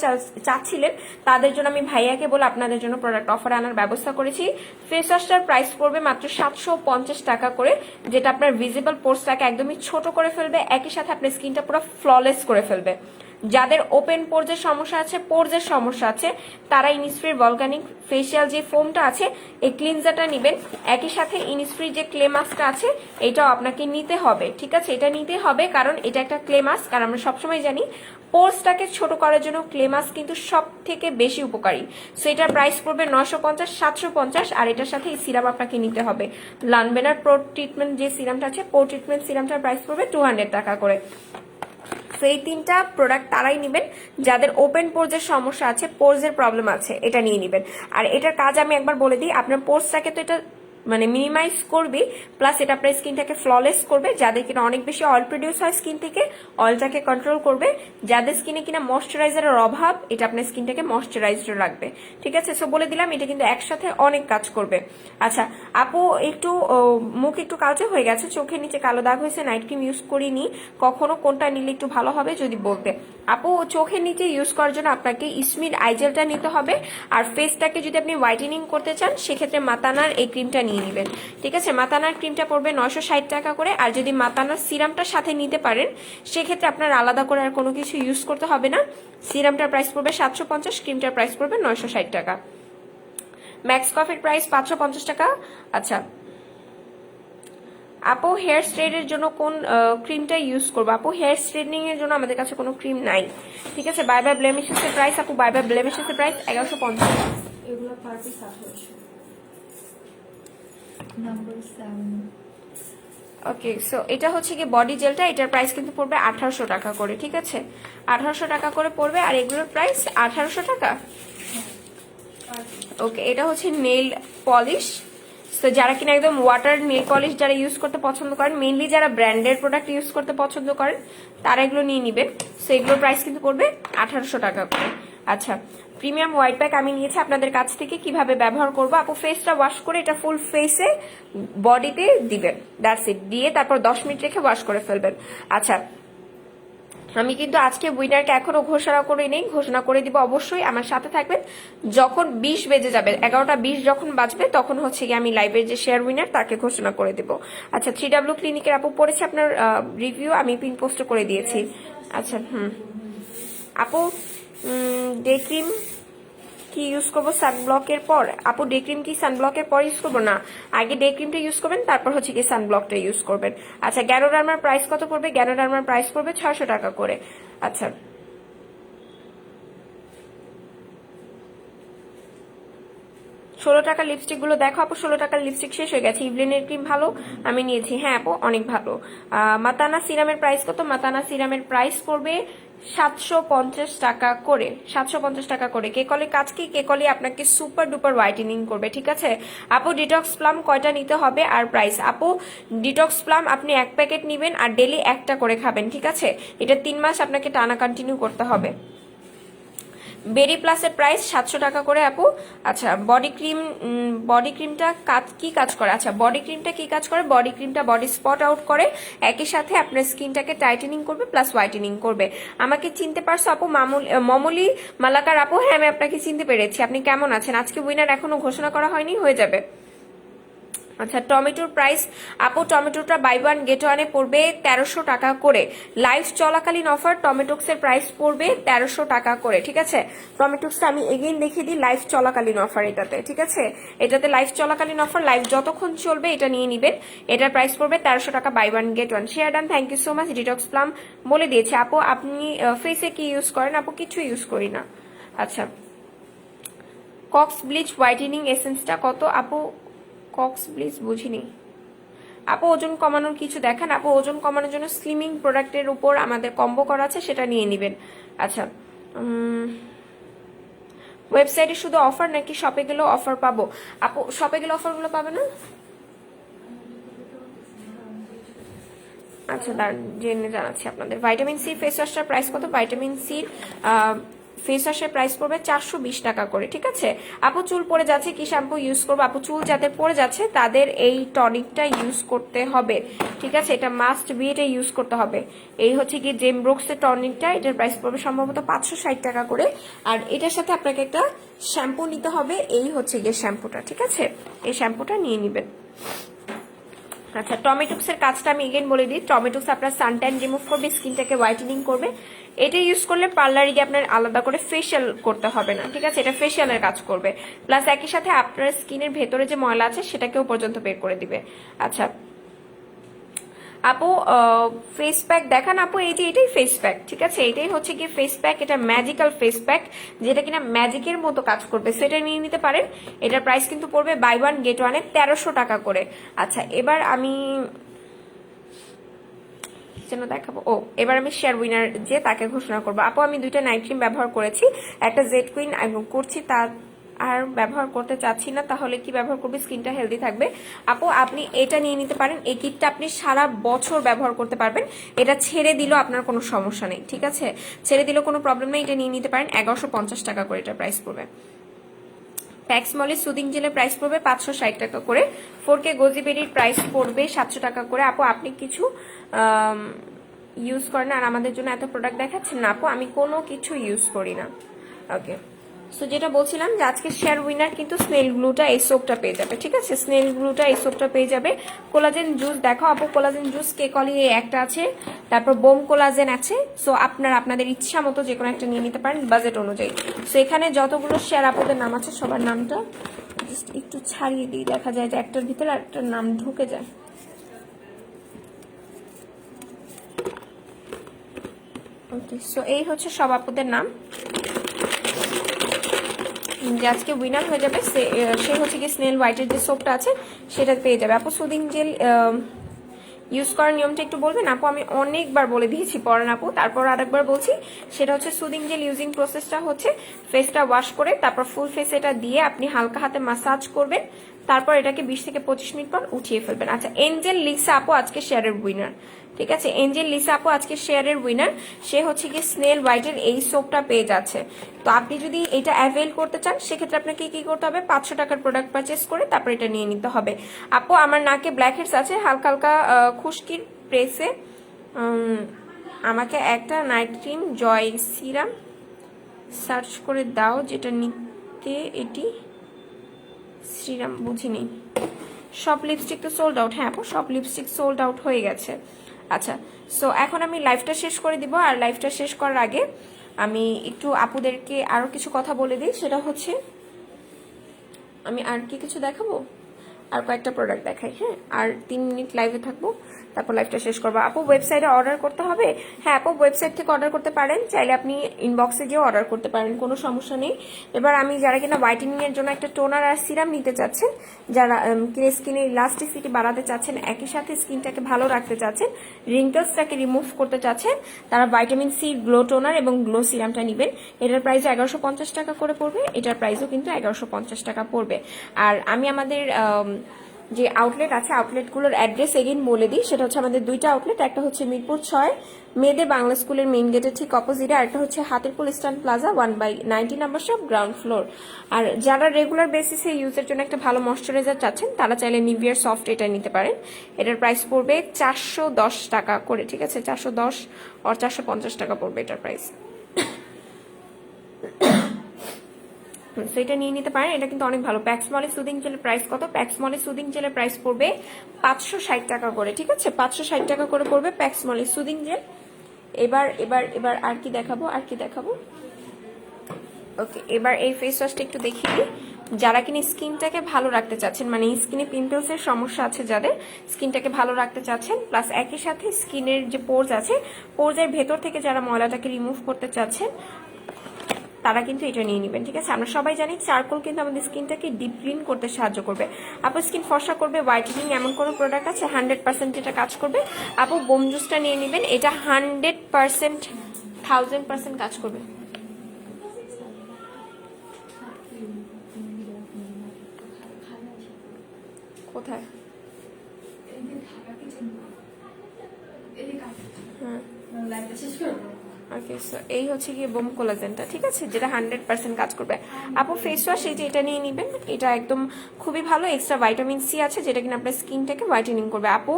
চাচ্ছিলেন তাদের জন্য আমি ভাইয়াকে বলে আপনাদের জন্য প্রোডাক্ট অফারে আনার ব্যবস্থা করেছি। ফেস ওয়াশটার প্রাইস পড়বে মাত্র 750 টাকা করে, যেটা আপনার ভিজিবল পোর্সটাকে একদমই ছোট করে ফেলবে, একই সাথে আপনার স্কিনটা পুরো ফ্ললেস করে ফেলবে। যাদের ওপেন পোর্সের সমস্যা আছে, পোর্সের সমস্যা আছে, তারা ইনিসফ্রির ভলকানিক ফেসিয়াল যে ফোমটা আছে এই ক্লিনজারটা নেবেন। একই সাথে ইনিসফ্রির যে ক্লে মাস্কটা আছে এটাও আপনাকে নিতে হবে, ঠিক আছে। এটা নিতে হবে কারণ এটা একটা ক্লে মাস্ক, কারণ আমরা সবসময় জানি পোর্সটাকে ছোট করার জন্য ক্লে মাস্ক কিন্তু সব থেকে বেশি উপকারী। সো এটার প্রাইস পড়বে 950, 750, আর এটার সাথে এই সিরাম আপনাকে নিতে হবে। লানবেনার প্রো ট্রিটমেন্ট যে সিরামটা আছে, প্রো ট্রিটমেন্ট সিরামটার প্রাইস পড়বে 200 টাকা করে। তো এই তিনটা প্রোডাক্ট তারাই নেবেন যাদের ওপেন পোর্সের সমস্যা আছে, পোর্সের প্রবলেম আছে, এটা নিয়ে নেবেন। আর এটার কাজ আমি একবার বলে দিই, আপনার পোর্সটাকে তো এটা মানে মিনিমাইজ করবে, প্লাস এটা আপনার স্কিনটাকে ফ্ললেস করবে। যাদের কিনা অনেক বেশি অয়েল প্রডিউস হয় স্কিন থেকে, অয়েলটাকে কন্ট্রোল করবে। যাদের স্কিনে কিনা ময়শ্চারাইজারের অভাব, এটা আপনার স্কিনটাকে ময়শ্চারাইজড রাখবে, ঠিক আছে। সো বলে দিলাম এটা কিন্তু একসাথে অনেক কাজ করবে। আচ্ছা আপু একটু মুখ একটু কালচে হয়ে গেছে, চোখের নিচে কালো দাগ হয়েছে, নাইট ক্রিম ইউজ করিনি কখনো, কোনটা নিলে একটু ভালো হবে যদি বলতে। আপু চোখের নিচে ইউজ করার জন্য আপনাকে ইসমির আইজেলটা নিতে হবে, আর ফেসটাকে যদি আপনি হোয়াইটেনিং করতে চান সেক্ষেত্রে মাতানার এই ক্রিমটা নিয়ে নেবেন, ঠিক আছে। মাতানার ক্রিমটা পড়বে 960 টাকা করে, আর যদি মাতানার সিরামটা সাথে নিতে পারেন সেক্ষেত্রে আপনার আলাদা করে আর কোনো কিছু ইউজ করতে হবে না। সিরামটার প্রাইস পড়বে 750, ক্রিমটার প্রাইস পড়বে 960 টাকা। ম্যাক্স কফির প্রাইস 550 টাকা। আচ্ছা আপু হেয়ার স্ট্রেটের জন্য কোন ক্রিমটা ইউজ করবো? আপু হেয়ার স্ট্রেটনিং এর জন্য আমাদের কাছে কোনো ক্রিম নাই, ঠিক আছে। বাই বাই ব্লেমিশেসের প্রাইস, আপু বাই বাই ব্লেমিশেসের প্রাইস 1150। এগুলো পার পিস 1800। নাম্বার 7। ওকে সো এটা হচ্ছে কি বডি জেলটা, এটার প্রাইস কিন্তু পড়বে 1800 টাকা করে, ঠিক আছে। 1800 টাকা করে পড়বে, আর এগুলোর প্রাইস 1800 টাকা। ওকে এটা হচ্ছে নেল পলিশ। তো যারা কিনা একদম ওয়াটার নেল পলিশ যারা ইউজ করতে পছন্দ করেন, মেইনলি যারা ব্র্যান্ডের প্রোডাক্ট ইউজ করতে পছন্দ করেন তারা এগুলো নিয়ে নিবেন। সো এগুলোর প্রাইস কিন্তু পড়বে 1800 টাকা করে। আচ্ছা প্রিমিয়াম হোয়াইট প্যাক আমি নিয়েছি আপনাদের কাছ থেকে, কিভাবে ব্যবহার করবো? আপু ফেসটা ওয়াশ করে এটা ফুল ফেসে বডিতে দিবেন, দ্যাটস ইট। দিয়ে তারপর 10 মিনিট রেখে ওয়াশ করে ফেলবেন। আচ্ছা আমি কিন্তু আজকে উইনারকে এখনো ঘোষণা করে নেই, ঘোষণা করে দিব অবশ্যই, আমার সাথে থাকবেন। যখন 20 বেজে যাবে, 11টা 20 যখন বাজবে তখন হচ্ছে গিয়ে আমি লাইভের যে শেয়ার উইনার তাকে ঘোষণা করে দেব। আচ্ছা 3W ক্লিনিকের আপু পড়েছে আপনার রিভিউ, আমি পিন পোস্ট করে দিয়েছি। আচ্ছা আপু ডে ক্রিম কি ইউজ করবো সানব্লকের পর? আপু ডে ক্রিম কি সানব্লকের পর ইউজ করবো? না, আগে ডে ক্রিমটা ইউজ করবেন তারপর হচ্ছে কি সানব্লকটা ইউজ করবেন। আচ্ছা গ্যানোডার্মার প্রাইস কত পড়বে? গ্যানোডার্মার প্রাইস পড়বে 600 টাকা করে। আচ্ছা 16 টাকার লিপস্টিক গুলো দেখো আপু, 16 টাকার লিপস্টিক শেষ হয়ে গেছে। ইভলিনের ক্রিম ভালো, আমি নিয়েছি। হ্যাঁ আপু অনেক ভালো। মাতানা সিরামের প্রাইস কত? মাতানা সিরামের প্রাইস পড়বে 750 টাকা করে, 750 টাকা করে। কেকলি কাজ কি? কেকলি আপনাকে সুপার ডুপার হোয়াইটেনিং করবে, ঠিক আছে। আপু ডিটক্স প্লাম কয়টা নিতে হবে আর প্রাইস? আপু ডিটক্স প্লাম আপনি 1 প্যাকেট নিবেন আর ডেলি একটা করে খাবেন, ঠিক আছে। এটা 3 মাস আপনাকে টানা কন্টিনিউ করতে হবে। বেরি প্লাসের প্রাইস 700 টাকা করে আপু। আচ্ছা বডি ক্রিমটা কি কাজ করে? আচ্ছা বডি ক্রিমটা কি কাজ করে? বডি ক্রিমটা বডি স্পট আউট করে, একই সাথে আপনার স্কিনটাকে টাইটেনিং করবে প্লাস হোয়াইটেনিং করবে। আমাকে চিনতে পারছো আপু? মমলি মালাকার আপু, হ্যাঁ আমি আপনাকে চিনতে পেরেছি। আপনি কেমন আছেন? আজকে উইনার এখনো ঘোষণা করা হয়নি, হয়ে যাবে। আচ্ছা টমেটোর প্রাইস আপু, টমেটোটা বাই ওয়ান গেট ওয়ানে পড়বে 1300 টাকা করে। লাইভ চলাকালীন অফার, টমেটোক্সের প্রাইস পড়বে 1300 টাকা করে, ঠিক আছে। টমেটোক্সটা আমি এগেইন দেখিয়ে দিই, লাইভ চলাকালীন অফার এটাতে, ঠিক আছে। এটাতে লাইভ চলাকালীন অফার, লাইভ যতক্ষণ চলবে এটা নিয়ে নিবেন। এটার প্রাইস পড়বে 1300 টাকা buy one get one. Share done, thank you so much. Detox plum বলে দিয়েছে আপু। আপনি ফেসে কি ইউজ করেন? আপু কিছু ইউজ করি না। আচ্ছা কক্স ব্লিচ হোয়াইটেনিং এসেন্সটা কত আপু? কক্স ব্লিচ বুঝিনি। আপু ওজন কমানোর কিছু দেখান। আপু ওজন কমানোর জন্য স্লিমিং প্রোডাক্টের উপর আমাদের কম্বো করা আছে, সেটা নিয়ে নেবেন। আচ্ছা, ওয়েবসাইটে শুধু অফার নাকি শপে গেলেও অফার পাবো? আপু শপে গেলে অফারগুলো পাবে না? আচ্ছা দাঁড়ান, জেনে জানাচ্ছি আপনাদের। ভাইটামিন সি ফেস ওয়াশটার প্রাইস কত? ভাইটামিন সির ফেস ওয়াশের প্রাইস পড়বে 420 টাকা করে, ঠিক আছে? আপু চুল পড়ে যাচ্ছে, কি শ্যাম্পু ইউজ করবো? আপু চুল যাদের পড়ে যাচ্ছে তাদের এই টনিকটা ইউজ করতে হবে, ঠিক আছে? এটা মাস্ট বি, এটা ইউজ করতে হবে। এই হচ্ছে কি জেমব্রোক্সের টনিকটা, এটার প্রাইস পড়বে সম্ভবত 560 টাকা করে। আর এটার সাথে আপনাকে একটা শ্যাম্পু নিতে হবে, এই হচ্ছে গিয়ে শ্যাম্পুটা, ঠিক আছে? এই শ্যাম্পুটা নিয়ে নেবেন। আচ্ছা, টমেটোক্সের কাজটা আমি এগেন বলে দিই। টমেটোক্স আপনার সানট্যান রিমুভ করবে, স্কিনটাকে হোয়াইটেনিং করবে। এটা ইউজ করলে পার্লারে গিয়ে আপনার আলাদা করে ফেশিয়াল করতে হবে না, ঠিক আছে? এটা ফেশিয়ালের কাজ করবে, প্লাস একই সাথে আপনার স্কিনের ভেতরে যে ময়লা আছে সেটাকেও পর্যন্ত বের করে দিবে। আচ্ছা আপু ফেস প্যাক দেখান। আপু এই যে এটাই ফেস প্যাক, ঠিক আছে? এটাই হচ্ছে কি ফেস প্যাক, এটা ম্যাজিক্যাল ফেস প্যাক, যেটা কিনা ম্যাজিকের মতো কাজ করবে, সেটা নিয়ে নিতে পারেন। এটার প্রাইস কিন্তু পড়বে বাই ওয়ান গেট ওয়ানে 1300 টাকা করে। আচ্ছা এবার আমি যেন দেখাবো, এবার আমি শেয়ার উইনার যে তাকে ঘোষণা করবো। আপু আমি 2টা নাইট ক্রিম ব্যবহার করেছি, একটা জেড কুইন করছি, তার আর ব্যবহার করতে চাচ্ছি না, তাহলে কি ব্যবহার করবে? স্কিনটা হেলদি থাকবে। আপু আপনি এটা নিয়ে নিতে পারেন, এই কিটটা আপনি সারা বছর ব্যবহার করতে পারবেন। এটা ছেড়ে দিলেও আপনার কোনো সমস্যা নেই, ঠিক আছে? ছেড়ে দিলেও কোনো প্রবলেম নেই, এটা নিয়ে নিতে পারেন। 1150 টাকা করে এটা প্রাইস পড়বে। প্যাক্সমলের সুদিং জেলের প্রাইস পড়বে 560 টাকা করে। 4K গোজিবেরির প্রাইস পড়বে 700 টাকা করে। আপু আপনি কিছু ইউজ করেন আর আমাদের জন্য এত প্রোডাক্ট দেখাচ্ছেন না? আপু আমি কোনো কিছু ইউজ করি না। ওকে, সো যেটা বলছিলাম যে আজকে শেয়ার উইনার কিন্তু স্নেল গ্লুটা এই সোপটা পেয়ে যাবে, ঠিক আছে? স্নেল গ্লুটা এই সোপটা পেয়ে যাবে। কোলাজেন জুস দেখো আপু, কোলাজেন জুস কেকলি একটা আছে, তারপর বোম কোলাজেন আছে। সো আপনাদের ইচ্ছা মতো যে কোনো একটা নিয়ে নিতে পারেন বাজেট অনুযায়ী। সো এখানে যতগুলো শেয়ার আপুদের নাম আছে সবার নামটা জাস্ট একটু ছাড়িয়ে দিই, দেখা যায় যে একটার ভিতরে একটার নাম ঢুকে যায়। ওকে, সো এই হচ্ছে সব আপুদের নাম। যে আজকে উইনার হয়ে যাবে সে হচ্ছে কি স্নেল হোয়াইটের যে সোপটা আছে সেটা পেয়ে যাবে। আপু সুদিং জেল ইউজ করার নিয়মটা একটু বলবেন? আপু আমি অনেকবার বলে দিয়েছি পরান আপু, তারপর আরেকবার বলছি। সেটা হচ্ছে সুদিং জেল ইউজিং প্রসেসটা হচ্ছে ফেসটা ওয়াশ করে তারপর ফুল ফেস এটা দিয়ে আপনি হালকা হাতে মাসাজ করবেন, তারপর এটাকে 20 থেকে 25 মিনিট পর উঠিয়ে ফেলবেন। আচ্ছা, এঞ্জেল লিসা আপু আজকে শেয়ারের উইনার, ঠিক আছে? এঞ্জেল লিসা আপু আজকে শেয়ারের উইনার। সে হচ্ছে কি স্নেল হোয়াইটের এই সোপটা পেয়ে যাচ্ছে। তো আপনি যদি এটা অ্যাভেল করতে চান সেক্ষেত্রে আপনাকে কি করতে হবে? 500 টাকার প্রোডাক্ট পারচেস করে তারপর এটা নিয়ে নিতে হবে। আপু আমার নাকে ব্ল্যাক হেডস আছে, হালকা হালকা খুশকির প্রেসে আমাকে একটা নাইট ক্রিম জয় সিরাম সার্চ করে দাও, যেটা নিতে এটি শ্রীরাম বুঝিনি। সব লিপস্টিক তো সোল্ড আউট। হ্যাঁ আপু সব লিপস্টিক সোল্ড আউট হয়ে গেছে। আচ্ছা, সো এখন আমি লাইভটা শেষ করে দিব। আর লাইভটা শেষ করার আগে আমি একটু আপুদেরকে আরো কিছু কথা বলে দিই। সেটা হচ্ছে আমি আর কি কিছু দেখাবো, আর কয়েকটা প্রোডাক্ট দেখাই। হ্যাঁ, আর 3 মিনিট লাইভে থাকবো, তারপর লাইভটা শেষ করবো। আপু ওয়েবসাইটে অর্ডার করতে হবে? হ্যাঁ আপু ওয়েবসাইট থেকে অর্ডার করতে পারেন, চাইলে আপনি ইনবক্সে গিয়ে অর্ডার করতে পারেন, কোনো সমস্যা নেই। এবার আমি যারা কিনা হোয়াইটেনিং এর জন্য একটা টোনার আর সিরাম নিতে চাচ্ছেন, যারা স্কিনের ইলাস্টিসিটি বাড়াতে চাচ্ছেন, একই সাথে স্কিনটাকে ভালো রাখতে চাচ্ছেন, রিঙ্কলসটাকে রিমুভ করতে চাচ্ছেন, তারা ভাইটামিন সি গ্লো টোনার এবং গ্লো সিরামটা নেবেন। এটার প্রাইস 1150 টাকা করে পড়বে, এটার প্রাইসও কিন্তু 1150 টাকা পড়বে। আর আমি আমাদের যে আউটলেট আছে আউটলেটগুলোর অ্যাড্রেস এগেইন বলে দিই। সেটা হচ্ছে আমাদের 2টা আউটলেট, একটা হচ্ছে মিরপুর 6 মেয়েদের বাংলা স্কুলের মেইন গেটের ঠিক অপোজিটে, আর একটা হচ্ছে Hatirpool eastern plaza 1/90 number shop ground floor. আর যারা রেগুলার বেসিসে ইউজের জন্য একটা ভালো ময়শ্চারাইজার চাচ্ছেন তারা চাইলে নিভিয়ার সফট এটা নিতে পারেন। এটার প্রাইস পড়বে 410 টাকা করে, ঠিক আছে? 410 আর 450 টাকা পড়বে এটার প্রাইস। সেটা নিয়ে নিতে পারেন, এটা কিন্তু অনেক ভালো। প্যাক্সমলের সুদিং জেলের প্রাইস কত? প্যাক্সমলের সুদিং জেলের প্রাইস পড়বে 560 টাকা করে, ঠিক আছে? 560 টাকা করে পড়বে প্যাক্সমলের সুদিং জেল। এবার এবার এবার আর কি দেখাবো, আর কি দেখাবো? ওকে, এবার এই ফেস ওয়াশটা একটু দেখিয়ে দিই। যারা কিনা স্কিনটাকে ভালো রাখতে চাচ্ছেন, মানে স্কিনে পিম্পলস এর সমস্যা আছে যাদের, স্কিনটাকে ভালো রাখতে চাচ্ছেন, প্লাস একই সাথে স্কিনের যে পোর্স আছে পোর্সের ভেতর থেকে যারা ময়লাটাকে রিমুভ করতে চাচ্ছেন তারা কিন্তু এটা নিয়ে নেবেন, ঠিক আছে? আমরা সবাই জানি চারকোল কিন্তু আমাদের স্কিনটাকে ডিপ ক্লিন করতে সাহায্য করবে। আপু স্কিন ফর্সা করবে, হোয়াইটেনিং এমন কোনো প্রোডাক্ট আছে 100% এটা কাজ করবে? আপু বোম জুসটা নিয়ে নেবেন, এটা 100% 1000% কাজ করবে। কোথায়? হ্যাঁ ওকে, সো এই হচ্ছে গিয়ে বোম কোলাজেনটা, ঠিক আছে, যেটা 100% কাজ করবে। আপু ফেস ওয়াশ এই যে এটা নিয়ে নেবেন, এটা একদম খুবই ভালো, এক্সট্রা ভাইটামিন সি আছে যেটা কিনা আপনার স্কিনটাকে হোয়াইটেনিং করবে। আপু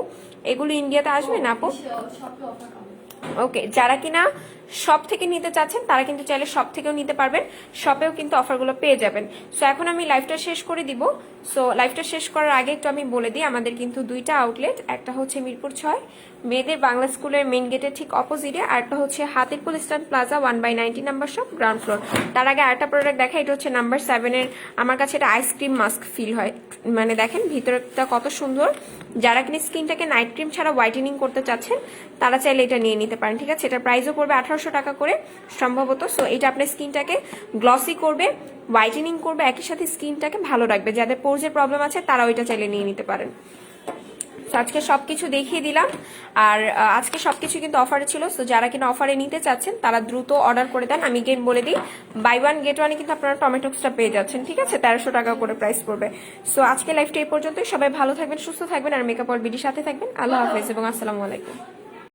এগুলো ইন্ডিয়াতে আসবে না আপু? ওকে, যারা কিনা শপ থেকে নিতে চাচ্ছেন তারা কিন্তু চাইলে শপ থেকেও নিতে পারবেন, শপেও কিন্তু অফারগুলো পেয়ে যাবেন। সো এখন আমি লাইভটা শেষ করে দিব। সো লাইভটা শেষ করার আগে একটু আমি বলে দিই, আমাদের কিন্তু দুইটা আউটলেট, একটা হচ্ছে মিরপুর 6 মেয়েদের বাংলা স্কুলের মেইন গেটের ঠিক অপোজিটে, আর একটা হচ্ছে Hatirpool eastern plaza 1/90 number shop, ground floor. তার আগে আরেকটা প্রোডাক্ট দেখা, এটা হচ্ছে নাম্বার 7-এর, আমার কাছে এটা আইসক্রিম মাস্ক ফিল হয়, মানে দেখেন ভিতরটা কত সুন্দর। যারা কিনা স্কিনটাকে নাইট ক্রিম ছাড়া হোয়াইটেনিং করতে চাচ্ছেন তারা চাইলে এটা নিয়ে নিতে পারেন, ঠিক আছে? এটা প্রাইসও পড়বে 1800 টাকা করে সম্ভবত। সো এটা আপনার স্কিনটাকে গ্লসি করবে, হোয়াইটেনিং করবে, একই সাথে স্কিনটাকে ভালো রাখবে। যাদের পোর্সের প্রবলেম আছে তারা ওইটা চাইলে নিয়ে নিতে পারেন। আজকে সবকিছু দেখিয়ে দিলাম, আর আজকে সবকিছু কিন্তু অফারে ছিল। সো যারা কিনা অফারে নিতে চাচ্ছেন তারা দ্রুত অর্ডার করে দেন। আমি গেম বলে দিই, বাই ওয়ান গেট ওয়ানে কিন্তু আপনারা টমেটোক্সটা পেয়ে যাচ্ছেন, ঠিক আছে? 1300 টাকা করে প্রাইস পড়বে। সো আজকে লাইভটা এই পর্যন্তই। সবাই ভালো থাকবেন, সুস্থ থাকবেন, আর মেকআপ অল বিডির সাথে থাকবেন। আল্লাহ হাফেজ এবং আসসালামু আলাইকুম।